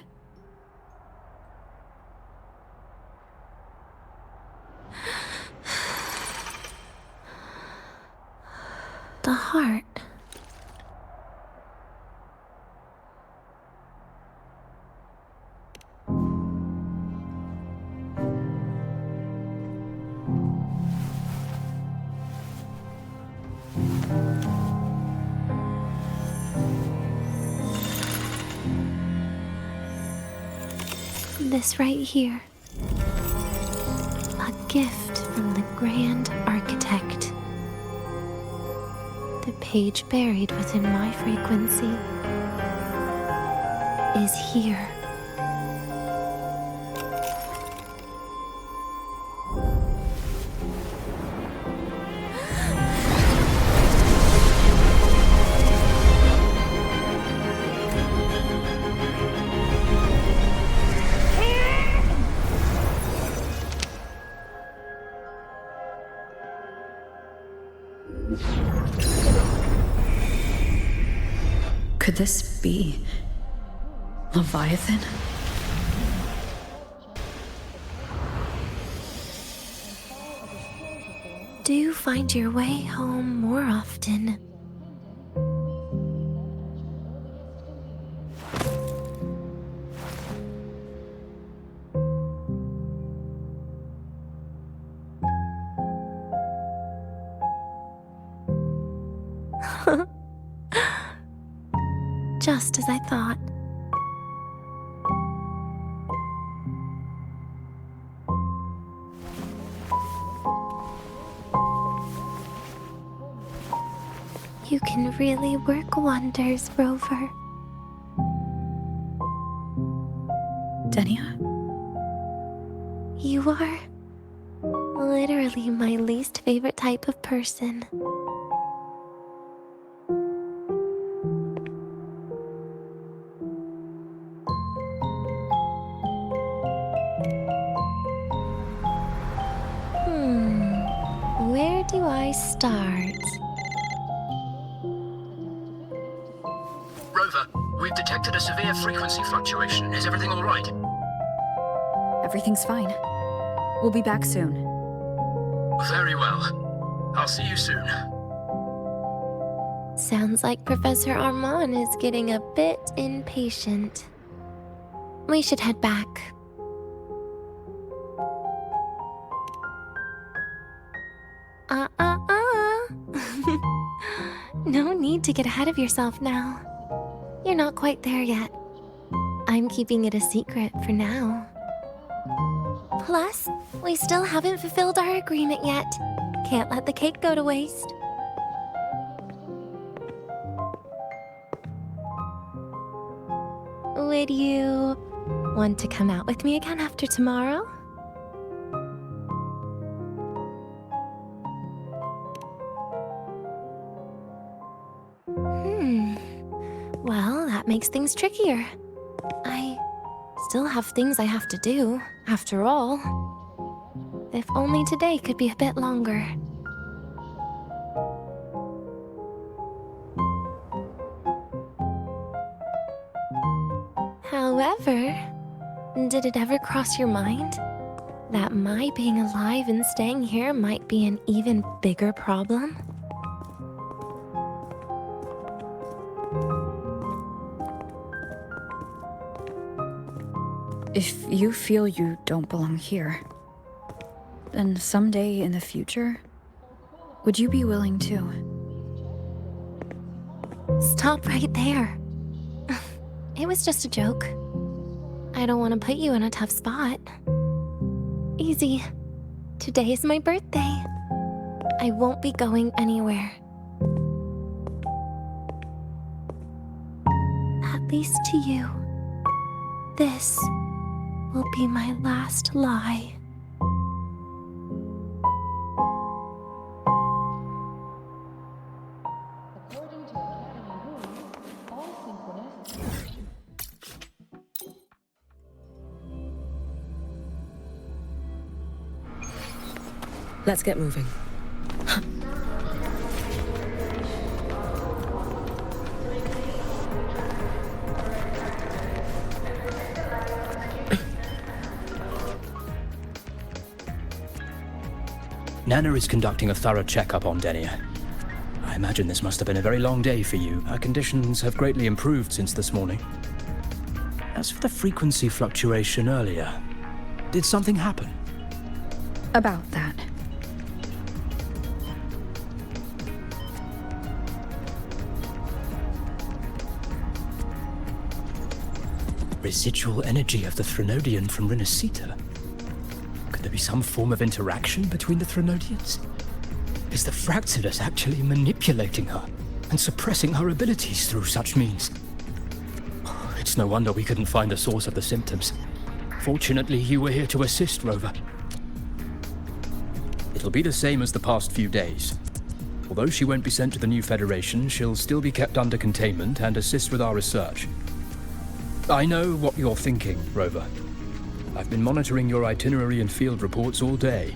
The heart. This right here. A gift from the Grand Architect. The page buried within my frequency is here. Could this be Leviathan? Do you find your way home more often? Just as I thought. You can really work wonders, Rover. Denia? You are literally my least favorite type of person. Where do I start? Rover, we've detected a severe frequency fluctuation. Is everything all right? Everything's fine. We'll be back soon. Very well. I'll see you soon. Sounds like Professor Armand is getting a bit impatient. We should head back. No need to get ahead of yourself now. You're not quite there yet. I'm keeping it a secret for now. Plus, we still haven't fulfilled our agreement yet. Can't let the cake go to waste. Would you want to come out with me again after tomorrow? Well, that makes things trickier. I still have things I have to do, after all. If only today could be a bit longer. However, did it ever cross your mind that my being alive and staying here might be an even bigger problem? If you feel you don't belong here, then someday in the future, would you be willing to? Stop right there. It was just a joke. I don't want to put you in a tough spot. Easy. Today is my birthday. I won't be going anywhere. At least to you. This will be my last lie. Let's get moving. Nana is conducting a thorough checkup on Denia. I imagine this must have been a very long day for you. Her conditions have greatly improved since this morning. As for the frequency fluctuation earlier, did something happen? About that. Residual energy of the Threnodian from Renacita. Could there be some form of interaction between the Threnodians? Is the Fraxidus actually manipulating her and suppressing her abilities through such means? It's no wonder we couldn't find the source of the symptoms. Fortunately, you were here to assist, Rover. It'll be the same as the past few days. Although she won't be sent to the new Federation, she'll still be kept under containment and assist with our research. I know what you're thinking, Rover. I've been monitoring your itinerary and field reports all day.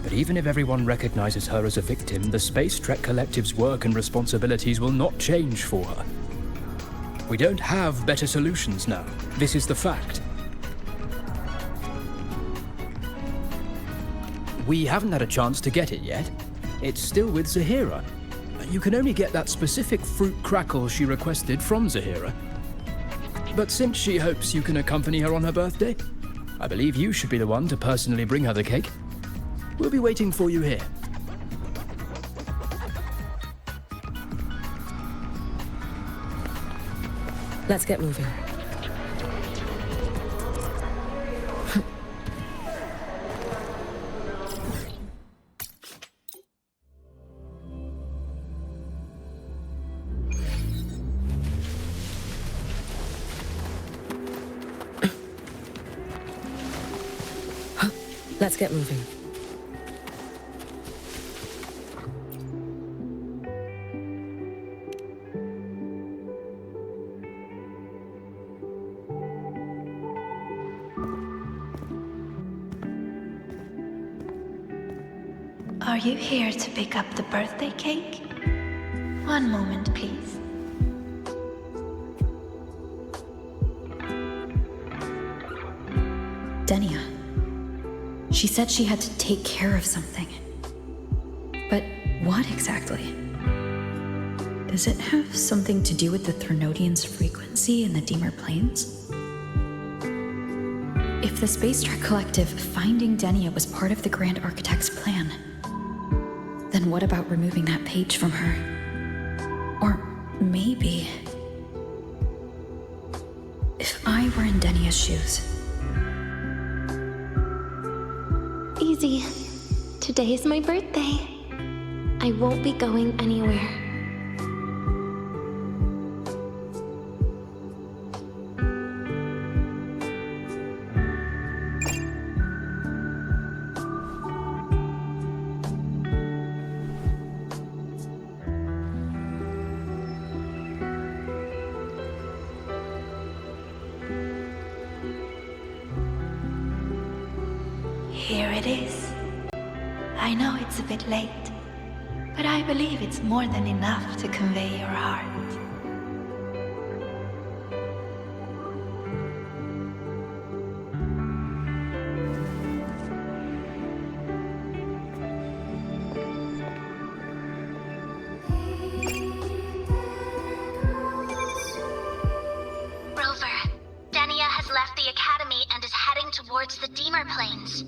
But even if everyone recognizes her as a victim, the Space Trek Collective's work and responsibilities will not change for her. We don't have better solutions now. This is the fact. We haven't had a chance to get it yet. It's still with Zahira. You can only get that specific fruit crackle she requested from Zahira. But since she hopes you can accompany her on her birthday, I believe you should be the one to personally bring her the cake. We'll be waiting for you here. Let's get moving. Let's get moving. Are you here to pick up the birthday cake? One moment, please. Denia. She said she had to take care of something. But what exactly? Does it have something to do with the Threnodian's frequency in the Deemer Plains? If the Space Trek Collective finding Denia was part of the Grand Architect's plan, then what about removing that page from her? Or maybe... if I were in Denia's shoes... Easy. Today is my birthday. I won't be going anywhere. Here it is. I know it's a bit late, but I believe it's more than enough to convey your heart. Rover, Denia has left the academy and is heading towards the Deemer Plains.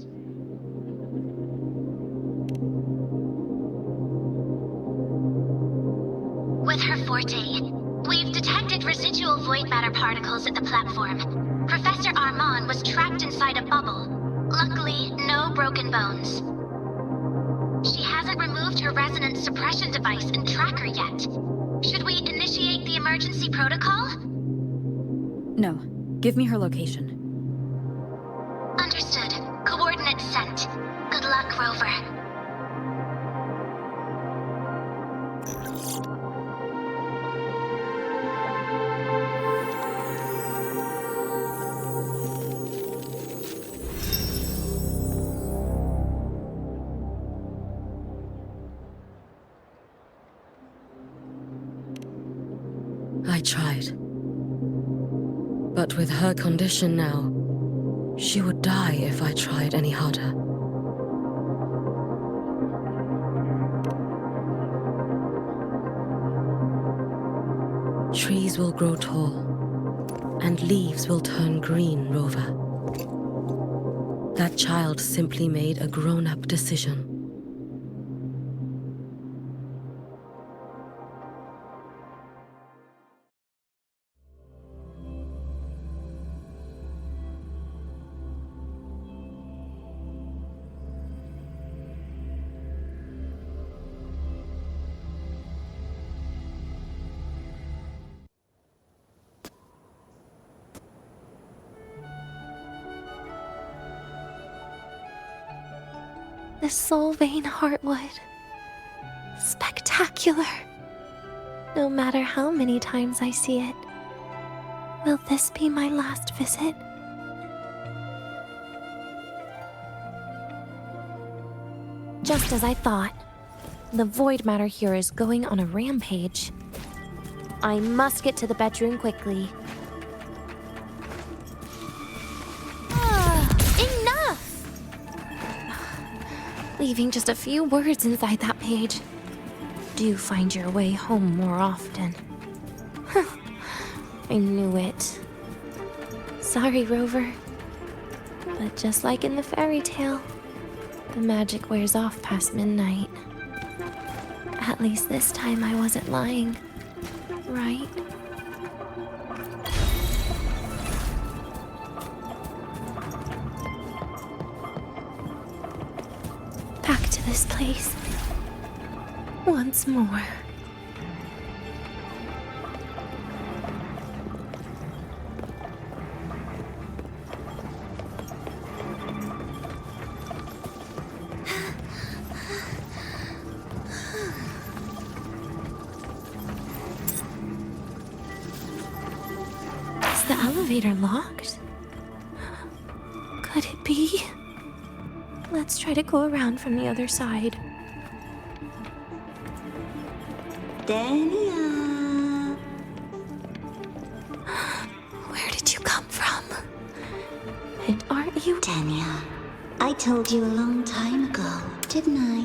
With her forte, we've detected residual void matter particles at the platform. Professor Armand was trapped inside a bubble. Luckily, no broken bones. She hasn't removed her resonance suppression device and tracker yet. Should we initiate the emergency protocol? No. Give me her location. Understood. Coordinates sent. Good luck, Rover. I tried. But with her condition now, she would die if I tried any harder. Trees will grow tall, and leaves will turn green, Rover. That child simply made a grown-up decision. The Soul Vein Heartwood. Spectacular. No matter how many times I see it, will this be my last visit? Just as I thought, the void matter here is going on a rampage. I must get to the bedroom quickly. Enough! Leaving just a few words inside that page. Do find your way home more often. I knew it. Sorry, Rover. But just like in the fairy tale, the magic wears off past midnight. At least this time I wasn't lying, right? Back to this place. Once more. Is the elevator locked? Could it be? Let's try to go around from the other side. Denia. Where did you come from? And aren't you... Denia, I told you a long time ago, didn't I?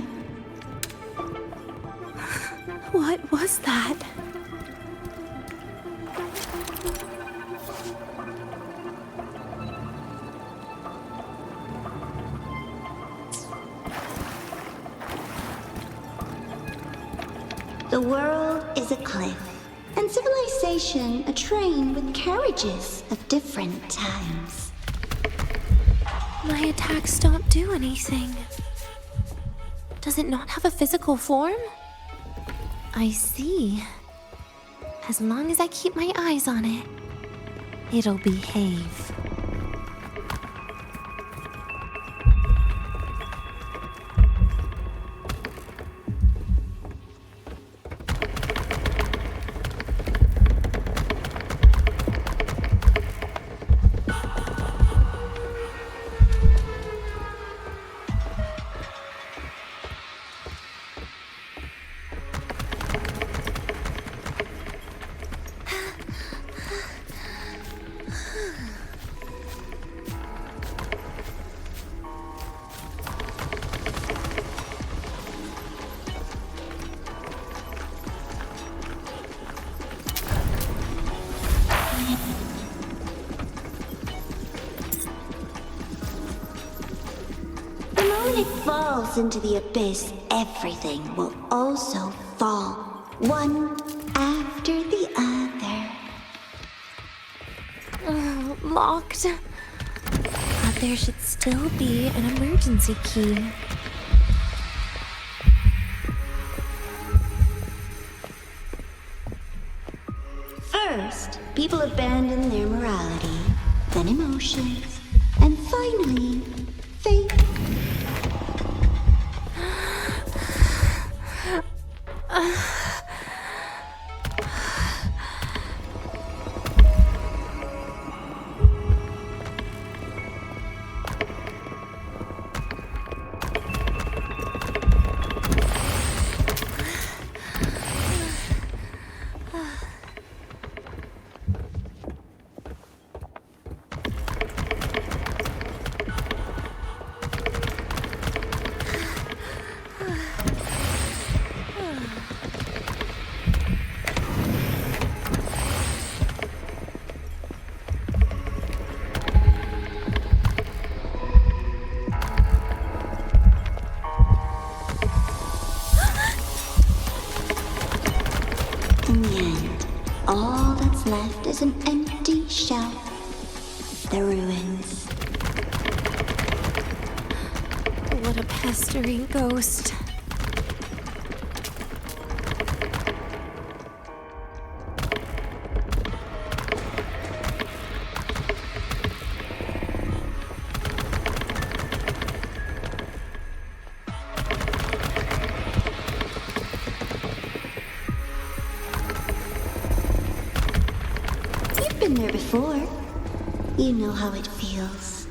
What was that? The world is a cliff, and civilization a train with carriages of different times. My attacks don't do anything. Does it not have a physical form? I see. As long as I keep my eyes on it, it'll behave. falls into the abyss, everything will also fall, one after the other. Locked. But there should still be an emergency key. First, people abandon their morality, then emotions, and finally, faith. In the end, all that's left is an empty shell. The ruins. What a pestering ghost. You've been there before. You know how it feels.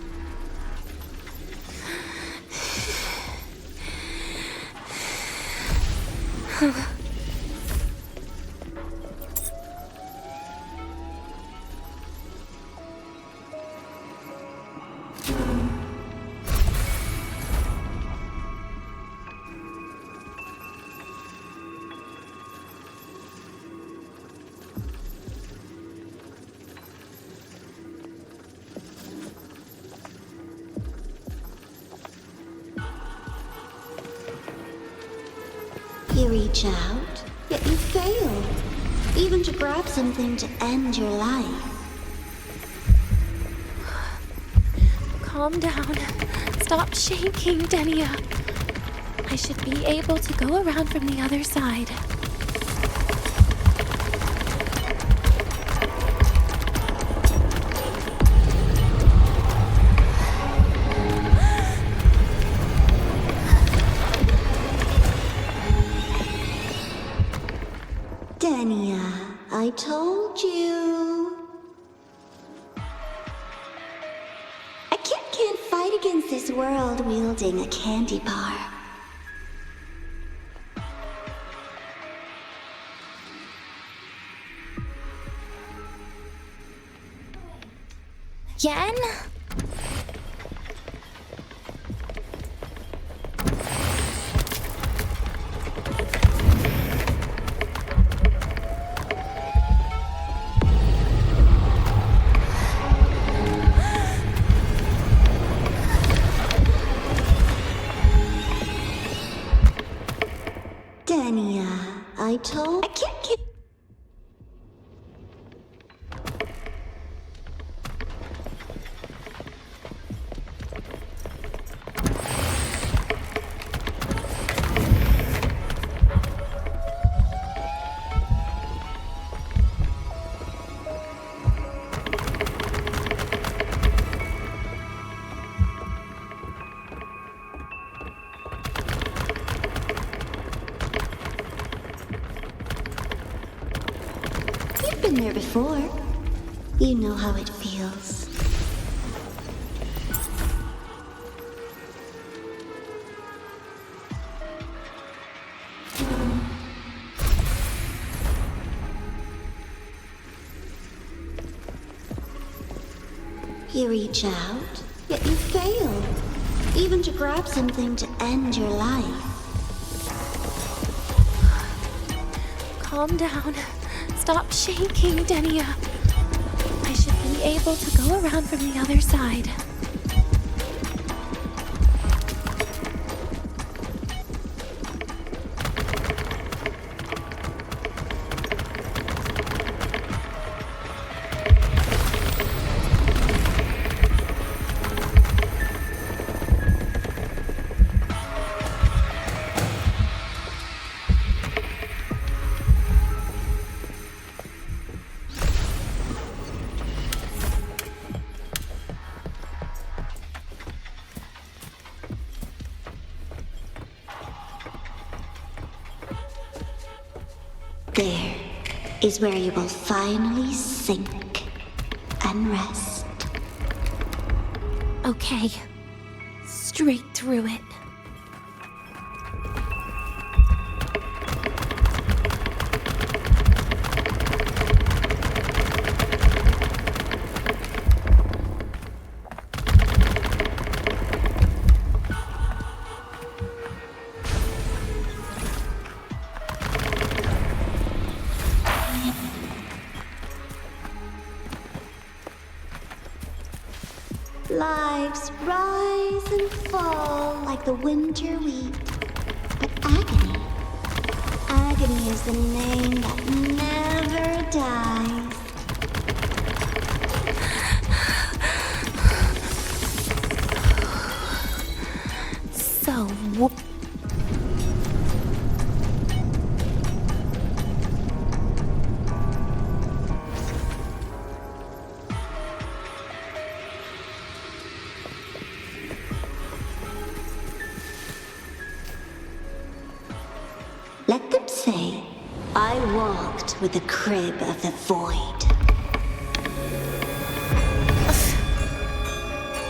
You reach out, yet you fail. Even to grab something to end your life. Calm down. Stop shaking, Denia. I should be able to go around from the other side. Denia, I told you. A kid can't fight against this world wielding a candy bar. Yen? Denia, I told. A kid can. You've been there before. You know how it feels. You reach out, yet you fail. Even to grab something to end your life. Calm down. Stop shaking, Denia. I should be able to go around from the other side. There is where you will finally sink and rest. Okay. Straight through it. Lives rise and fall like the winter wheat. But agony is the name that never dies. So Let them say, I walked with the crib of the void.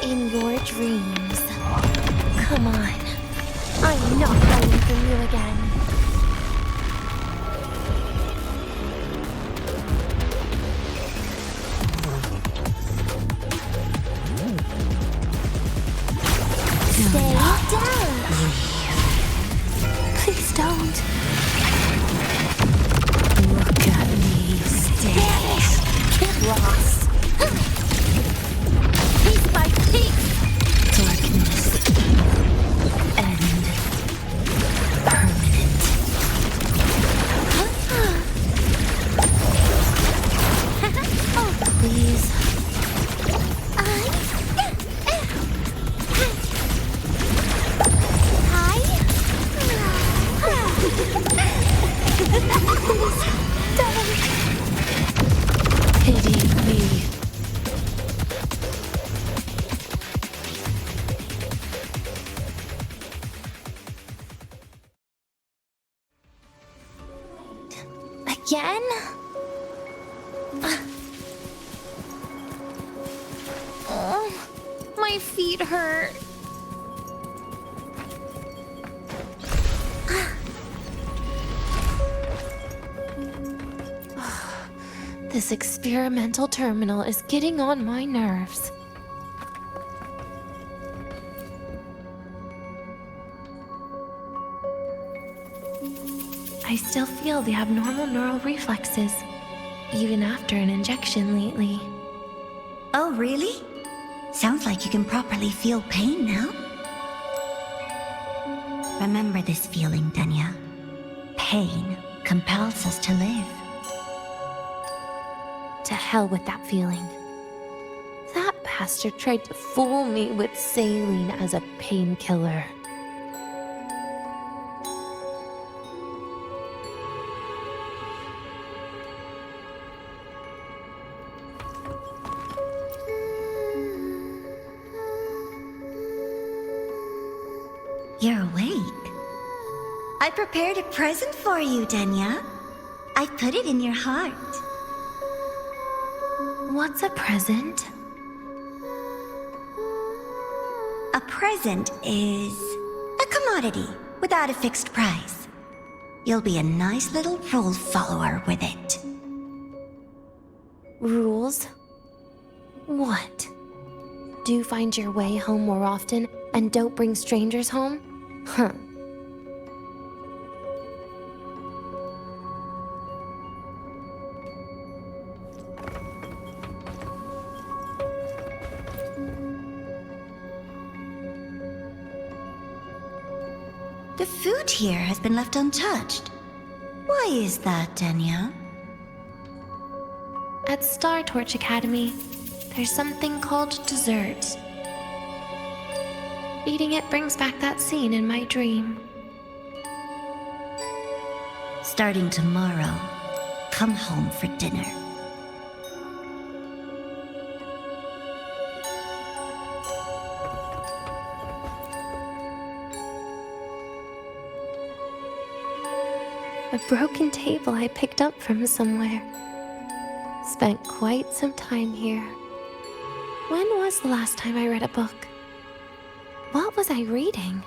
in your dreams. Come on. I'm not running from you again. Stay down. Please don't. Look at me. Stay. Get lost. Piece by piece. Darkness. End. Permanent. Oh, please. Pity me. Again? Oh, my feet hurt. This experimental terminal is getting on my nerves. I still feel the abnormal neural reflexes, even after an injection lately. Oh, really? Sounds like you can properly feel pain now. Remember this feeling, Denia. Pain compels us to live. To hell with that feeling. That bastard tried to fool me with saline as a painkiller. You're awake. I prepared a present for you, Denia. I put it in your heart. What's a present? A present is a commodity without a fixed price. You'll be a nice little rule follower with it. Rules? What? Do find your way home more often and don't bring strangers home? Huh. The food here has been left untouched. Why is that, Denia? At Star Torch Academy, there's something called dessert. Eating it brings back that scene in my dream. Starting tomorrow, come home for dinner. A broken table I picked up from somewhere. Spent quite some time here. When was the last time I read a book? What was I reading?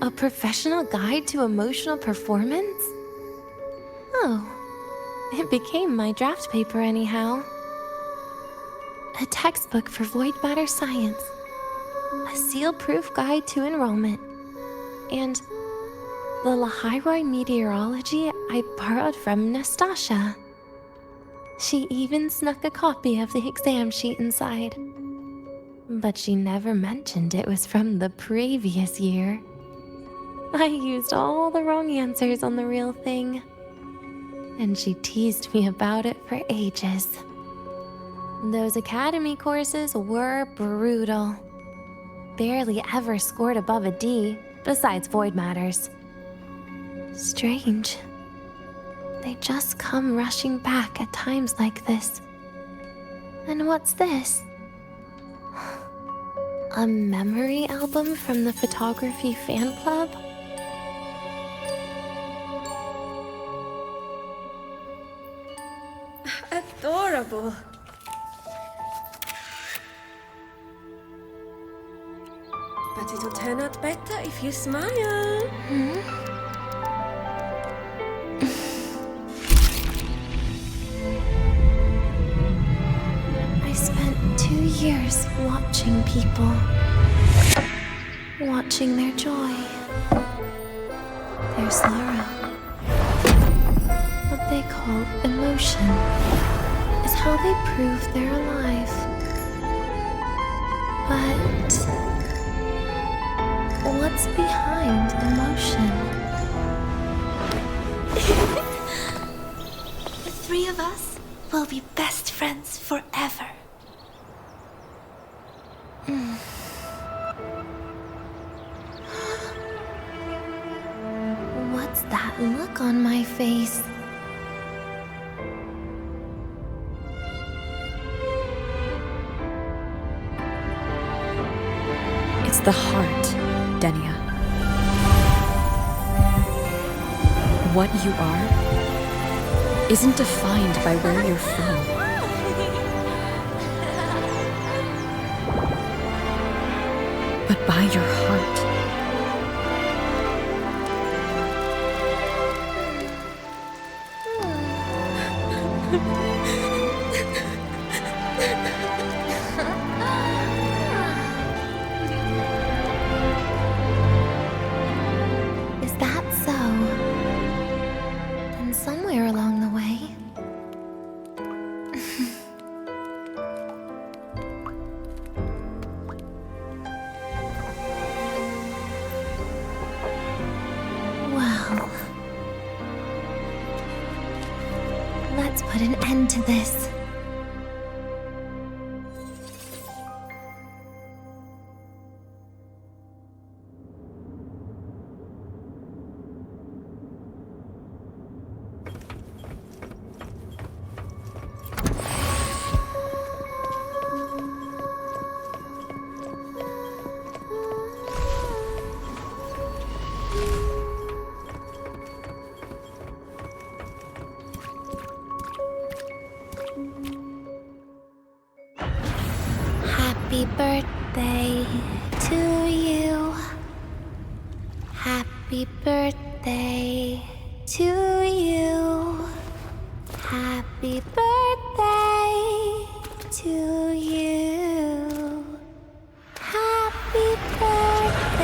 A professional guide to emotional performance? Oh, it became my draft paper anyhow. A textbook for void matter science. A seal-proof guide to enrollment. And the Lahiroi meteorology I borrowed from Nastasha. She even snuck a copy of the exam sheet inside. But she never mentioned it was from the previous year. I used all the wrong answers on the real thing. And she teased me about it for ages. Those academy courses were brutal. Barely ever scored above a D, besides void matters. Strange. They just come rushing back at times like this. And what's this? A memory album from the photography fan club? Adorable. But it'll turn out better if you smile. I spent 2 years watching people. Watching their joy. Their sorrow. What they call emotion is how they prove they're alive. But what's behind emotion? The three of us will be best friends forever. What's that look on my face? It's the heart, Denia. What you are isn't defined by where you're from. But by your heart. Is that so? Then somewhere along the way... Well... Let's put an end to this. Happy birthday to you. Happy birthday to you. Happy birthday to you. Happy birthday to you. But...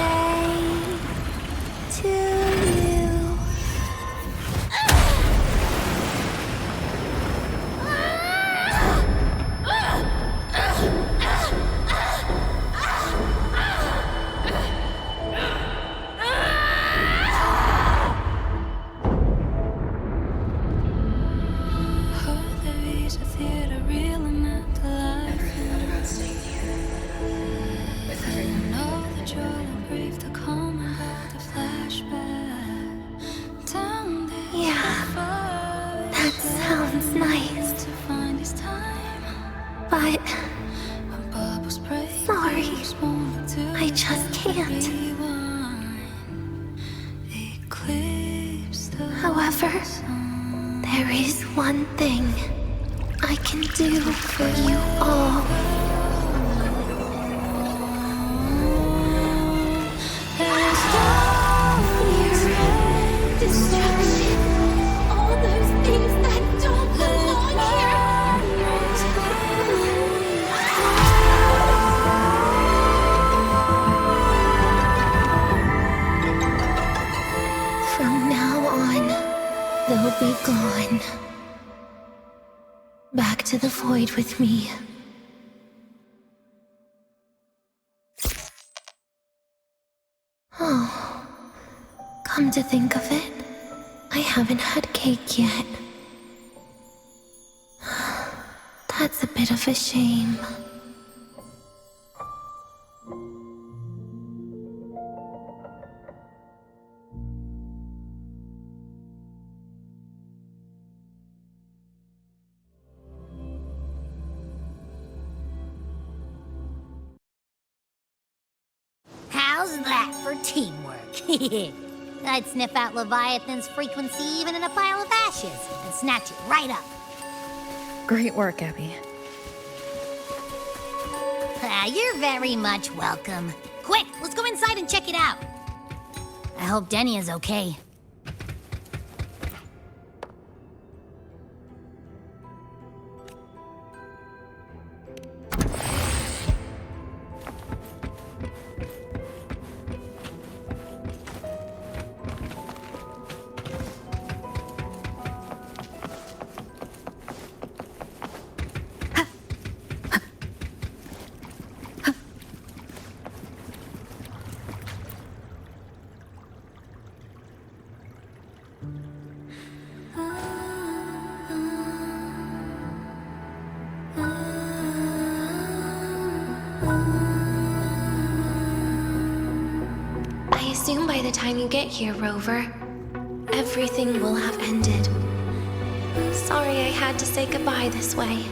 sorry. I just can't. However, there is one thing I can do for you all. Destruction. All those things that don't belong here. From now on, they'll be gone. Back to the void with me. Oh, come to think of it, I haven't had cake yet. That's a bit of a shame. How's that for teamwork? I'd sniff out Leviathan's frequency even in a pile of ashes and snatch it right up. Great work, Abby. You're very much welcome. Quick, let's go inside and check it out. I hope Denia's okay. I assume by the time you get here, Rover, everything will have ended. Sorry I had to say goodbye this way.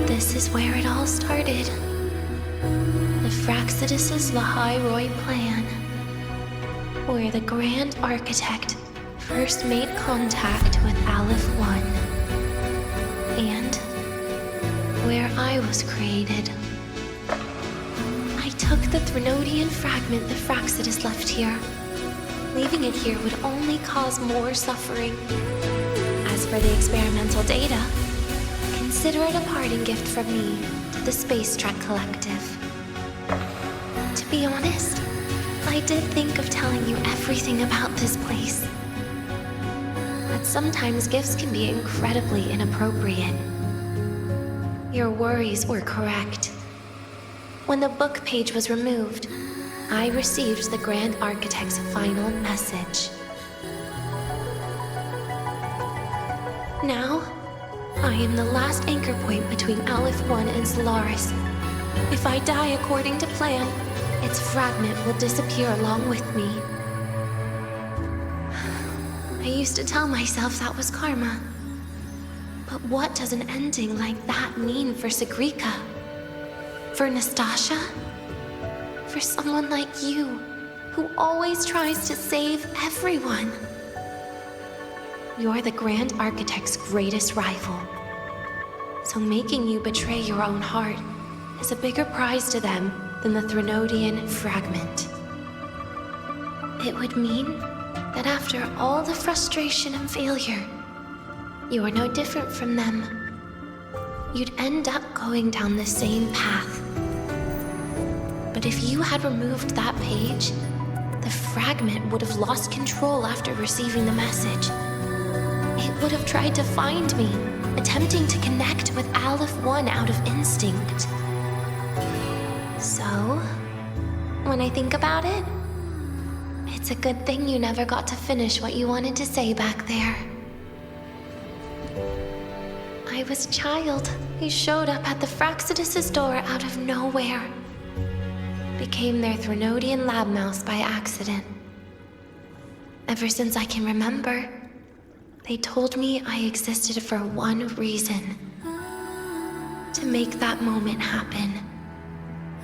This is where it all started. The Fraxidus' Lahai plan. Where the Grand Architect first made contact with Aleph 1. And where I was created. I took the Threnodian fragment the Fraxidus left here. Leaving it here would only cause more suffering. As for the experimental data, consider it a parting gift from me to the Space Trek Collective. To be honest, I did think of telling you everything about this place. But sometimes gifts can be incredibly inappropriate. Your worries were correct. When the book page was removed, I received the Grand Architect's final message. Now, I am the last anchor point between Aleph 1 and Solaris. If I die according to plan, its fragment will disappear along with me. I used to tell myself that was karma. But what does an ending like that mean for Segrika? For Nastasha? For someone like you, who always tries to save everyone? You're the Grand Architect's greatest rival. So making you betray your own heart is a bigger prize to them than the Threnodian fragment. It would mean that after all the frustration and failure, you are no different from them. You'd end up going down the same path. But if you had removed that page, the fragment would have lost control after receiving the message. It would have tried to find me, attempting to connect with Aleph 1 out of instinct. So, when I think about it, it's a good thing you never got to finish what you wanted to say back there. I was a child who showed up at the Fraxidus' door out of nowhere. Became their Threnodian lab mouse by accident. Ever since I can remember, they told me I existed for one reason. To make that moment happen.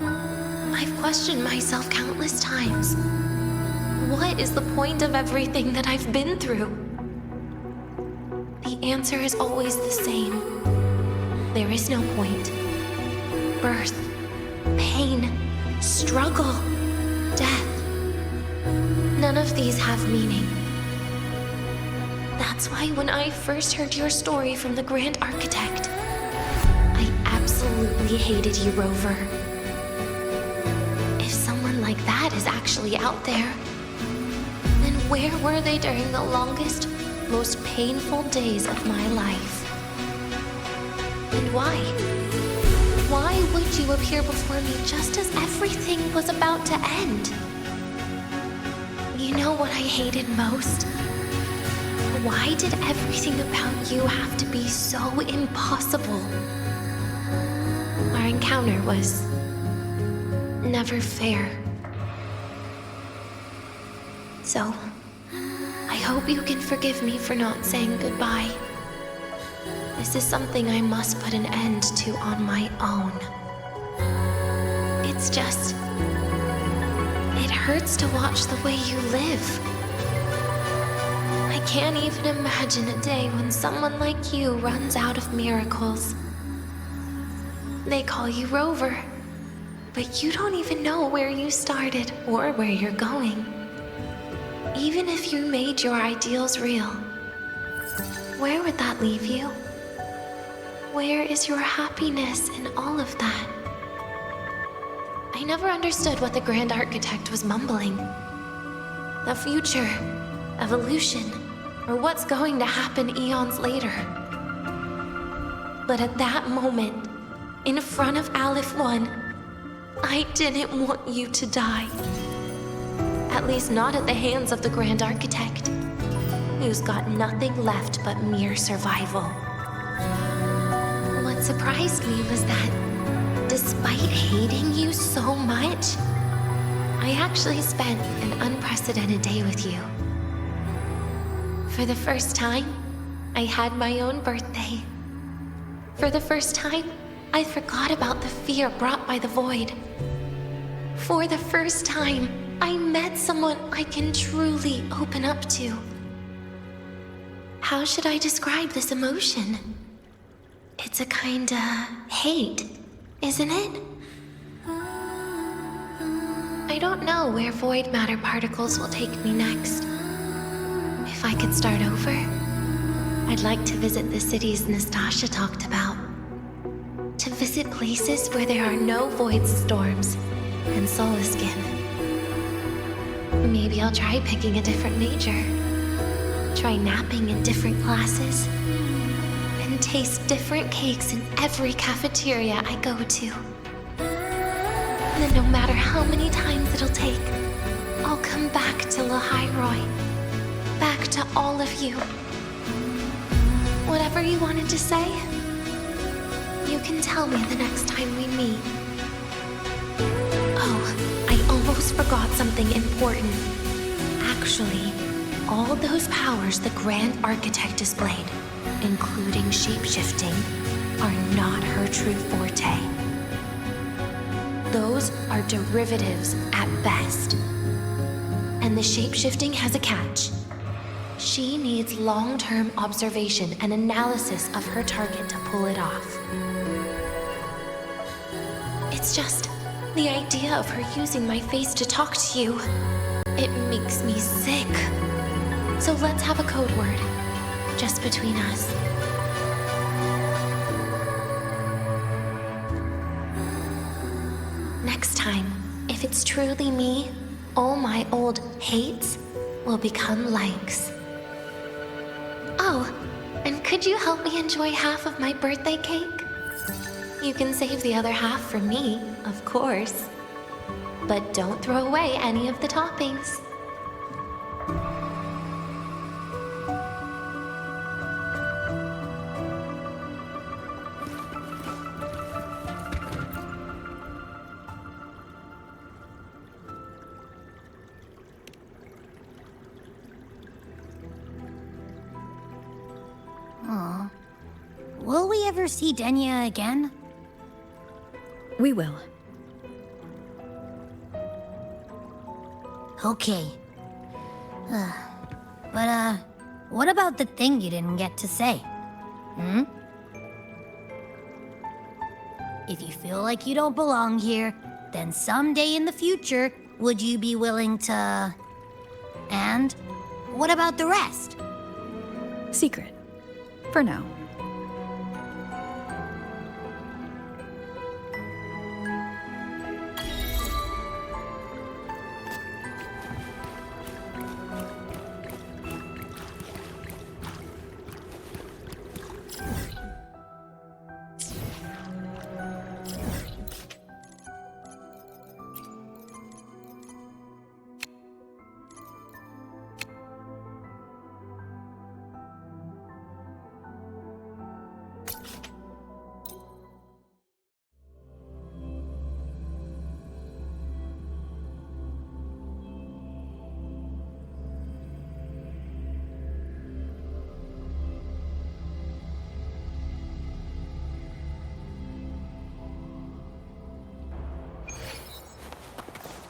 I've questioned myself countless times. What is the point of everything that I've been through? The answer is always the same. There is no point. Birth, pain, struggle, death. None of these have meaning. That's why when I first heard your story from the Grand Architect, I absolutely hated you, Rover. If someone like that is actually out there, then where were they during the longest, most painful days of my life? And why? Why would you appear before me just as everything was about to end? You know what I hated most? Why did everything about you have to be so impossible? Our encounter was never fair. So, I hope you can forgive me for not saying goodbye. This is something I must put an end to on my own. It's just... it hurts to watch the way you live. I can't even imagine a day when someone like you runs out of miracles. They call you Rover, but you don't even know where you started or where you're going. Even if you made your ideals real, where would that leave you? Where is your happiness in all of that? I never understood what the Grand Architect was mumbling. The future, evolution, or what's going to happen eons later. But at that moment, in front of Aleph 1, I didn't want you to die. At least not at the hands of the Grand Architect, who's got nothing left but mere survival. What surprised me was that, despite hating you so much, I actually spent an unprecedented day with you. For the first time, I had my own birthday. For the first time, I forgot about the fear brought by the void. For the first time, I met someone I can truly open up to. How should I describe this emotion? It's a kinda hate, isn't it? I don't know where void matter particles will take me next. If I could start over, I'd like to visit the cities Nastasha talked about. To visit places where there are no void storms and Solaskin. Maybe I'll try picking a different major. Try napping in different classes. And taste different cakes in every cafeteria I go to. And then no matter how many times it'll take, I'll come back to Lahairoi. Back to all of you. Whatever you wanted to say, you can tell me the next time we meet. Oh, I almost forgot something important. Actually, all those powers the Grand Architect displayed, including shapeshifting, are not her true forte. Those are derivatives at best. And the shapeshifting has a catch. She needs long-term observation and analysis of her target to pull it off. It's just the idea of her using my face to talk to you. It makes me sick. So let's have a code word, just between us. Next time, if it's truly me, all my old hates will become likes. Oh, and could you help me enjoy half of my birthday cake? You can save the other half for me, of course. But don't throw away any of the toppings. Aw. Will we ever see Denia again? We will. Okay. But, what about the thing you didn't get to say? Hmm? If you feel like you don't belong here, then someday in the future, would you be willing to... And what about the rest? Secret. For now.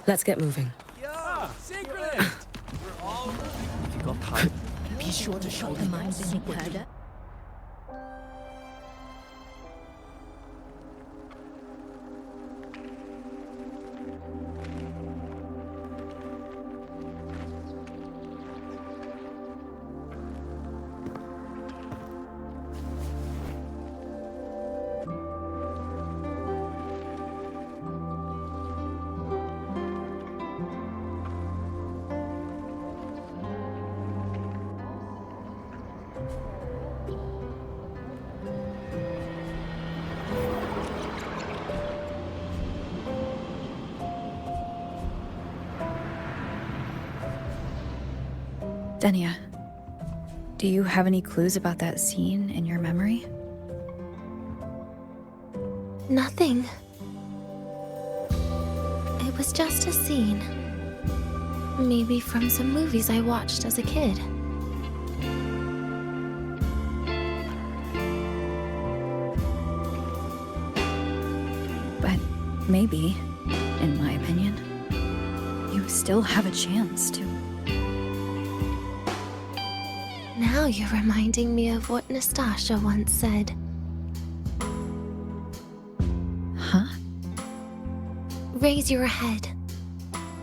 Let's get moving. Yeah, secret! We're all... If you got time, be sure to show The me mind-bending herder. Denia, do you have any clues about that scene in your memory? Nothing. It was just a scene. Maybe from some movies I watched as a kid. But maybe, in my opinion, you still have a chance to... Now you're reminding me of what Nastasha once said. Huh? Raise your head.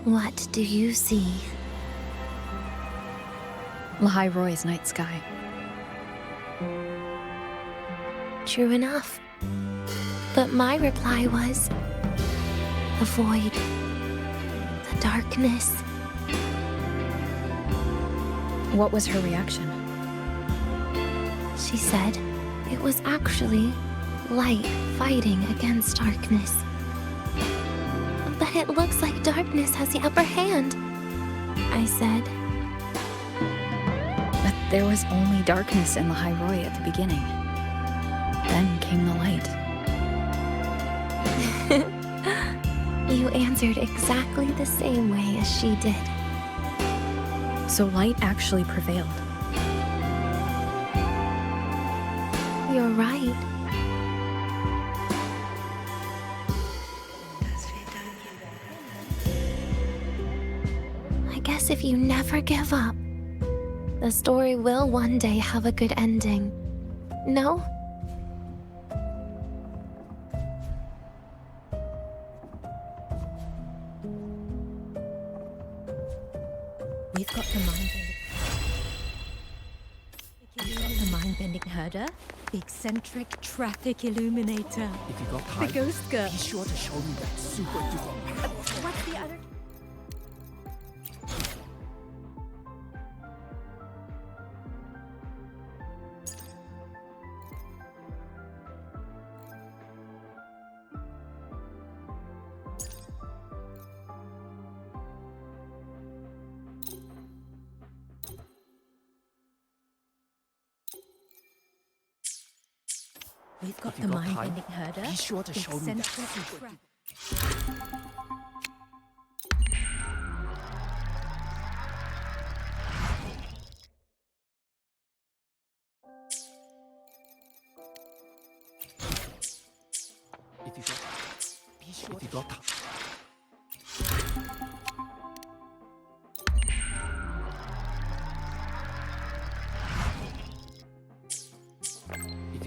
What do you see? Lahai Roy's night sky. True enough. But my reply was... the void. The darkness. What was her reaction? She said it was actually light fighting against darkness. But it looks like darkness has the upper hand, I said. But there was only darkness in Lahai Roy at the beginning. Then came the light. You answered exactly the same way as she did. So light actually prevailed. You're right. I guess if you never give up, the story will one day have a good ending. No? We've got the mind-bending herder, the eccentric traffic illuminator. If you got time, The ghost girl. be sure to show me that super duper power. What's the other? We've got If the you got time, mind-bending herder, be sure to the show me that eccentric super traffic. If you got time, be sure. If you got time.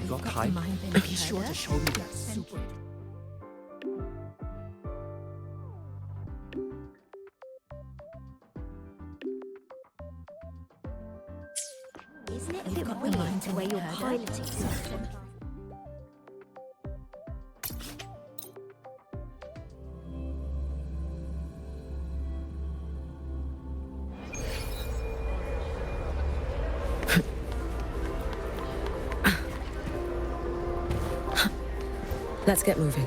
you got got time, the mind-bending be sure herder, to show me that super. Isn't it a You've bit got the weird the mind-bending way you're herder. piloting something? Let's get moving.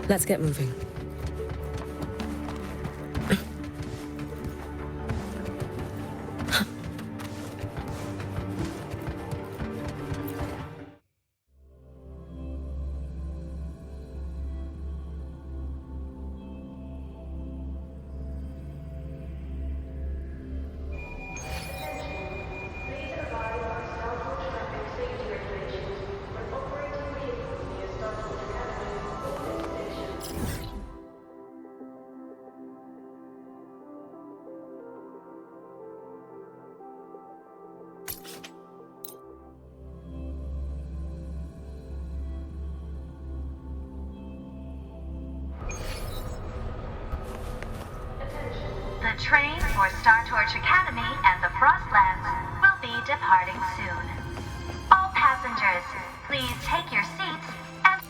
Let's get moving. The train for Star Torch Academy and the Frostlands will be departing soon. All passengers, please take your seats and...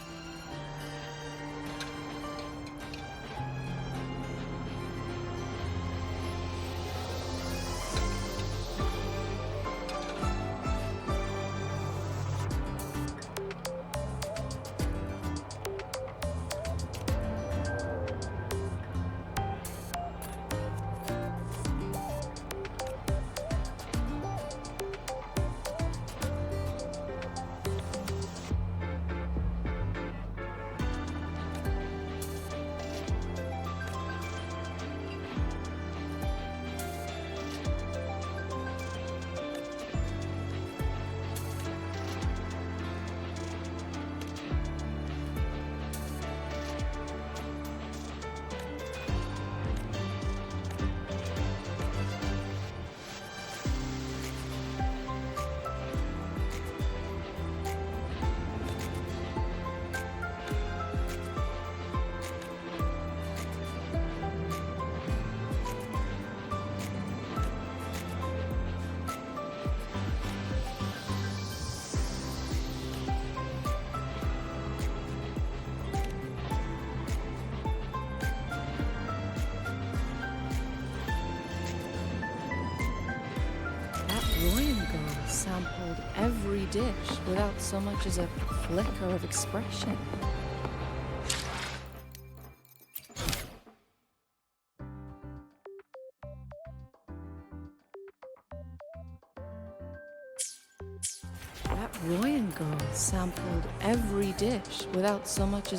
sampled every dish without so much as a flicker of expression. That Royan girl sampled every dish without so much as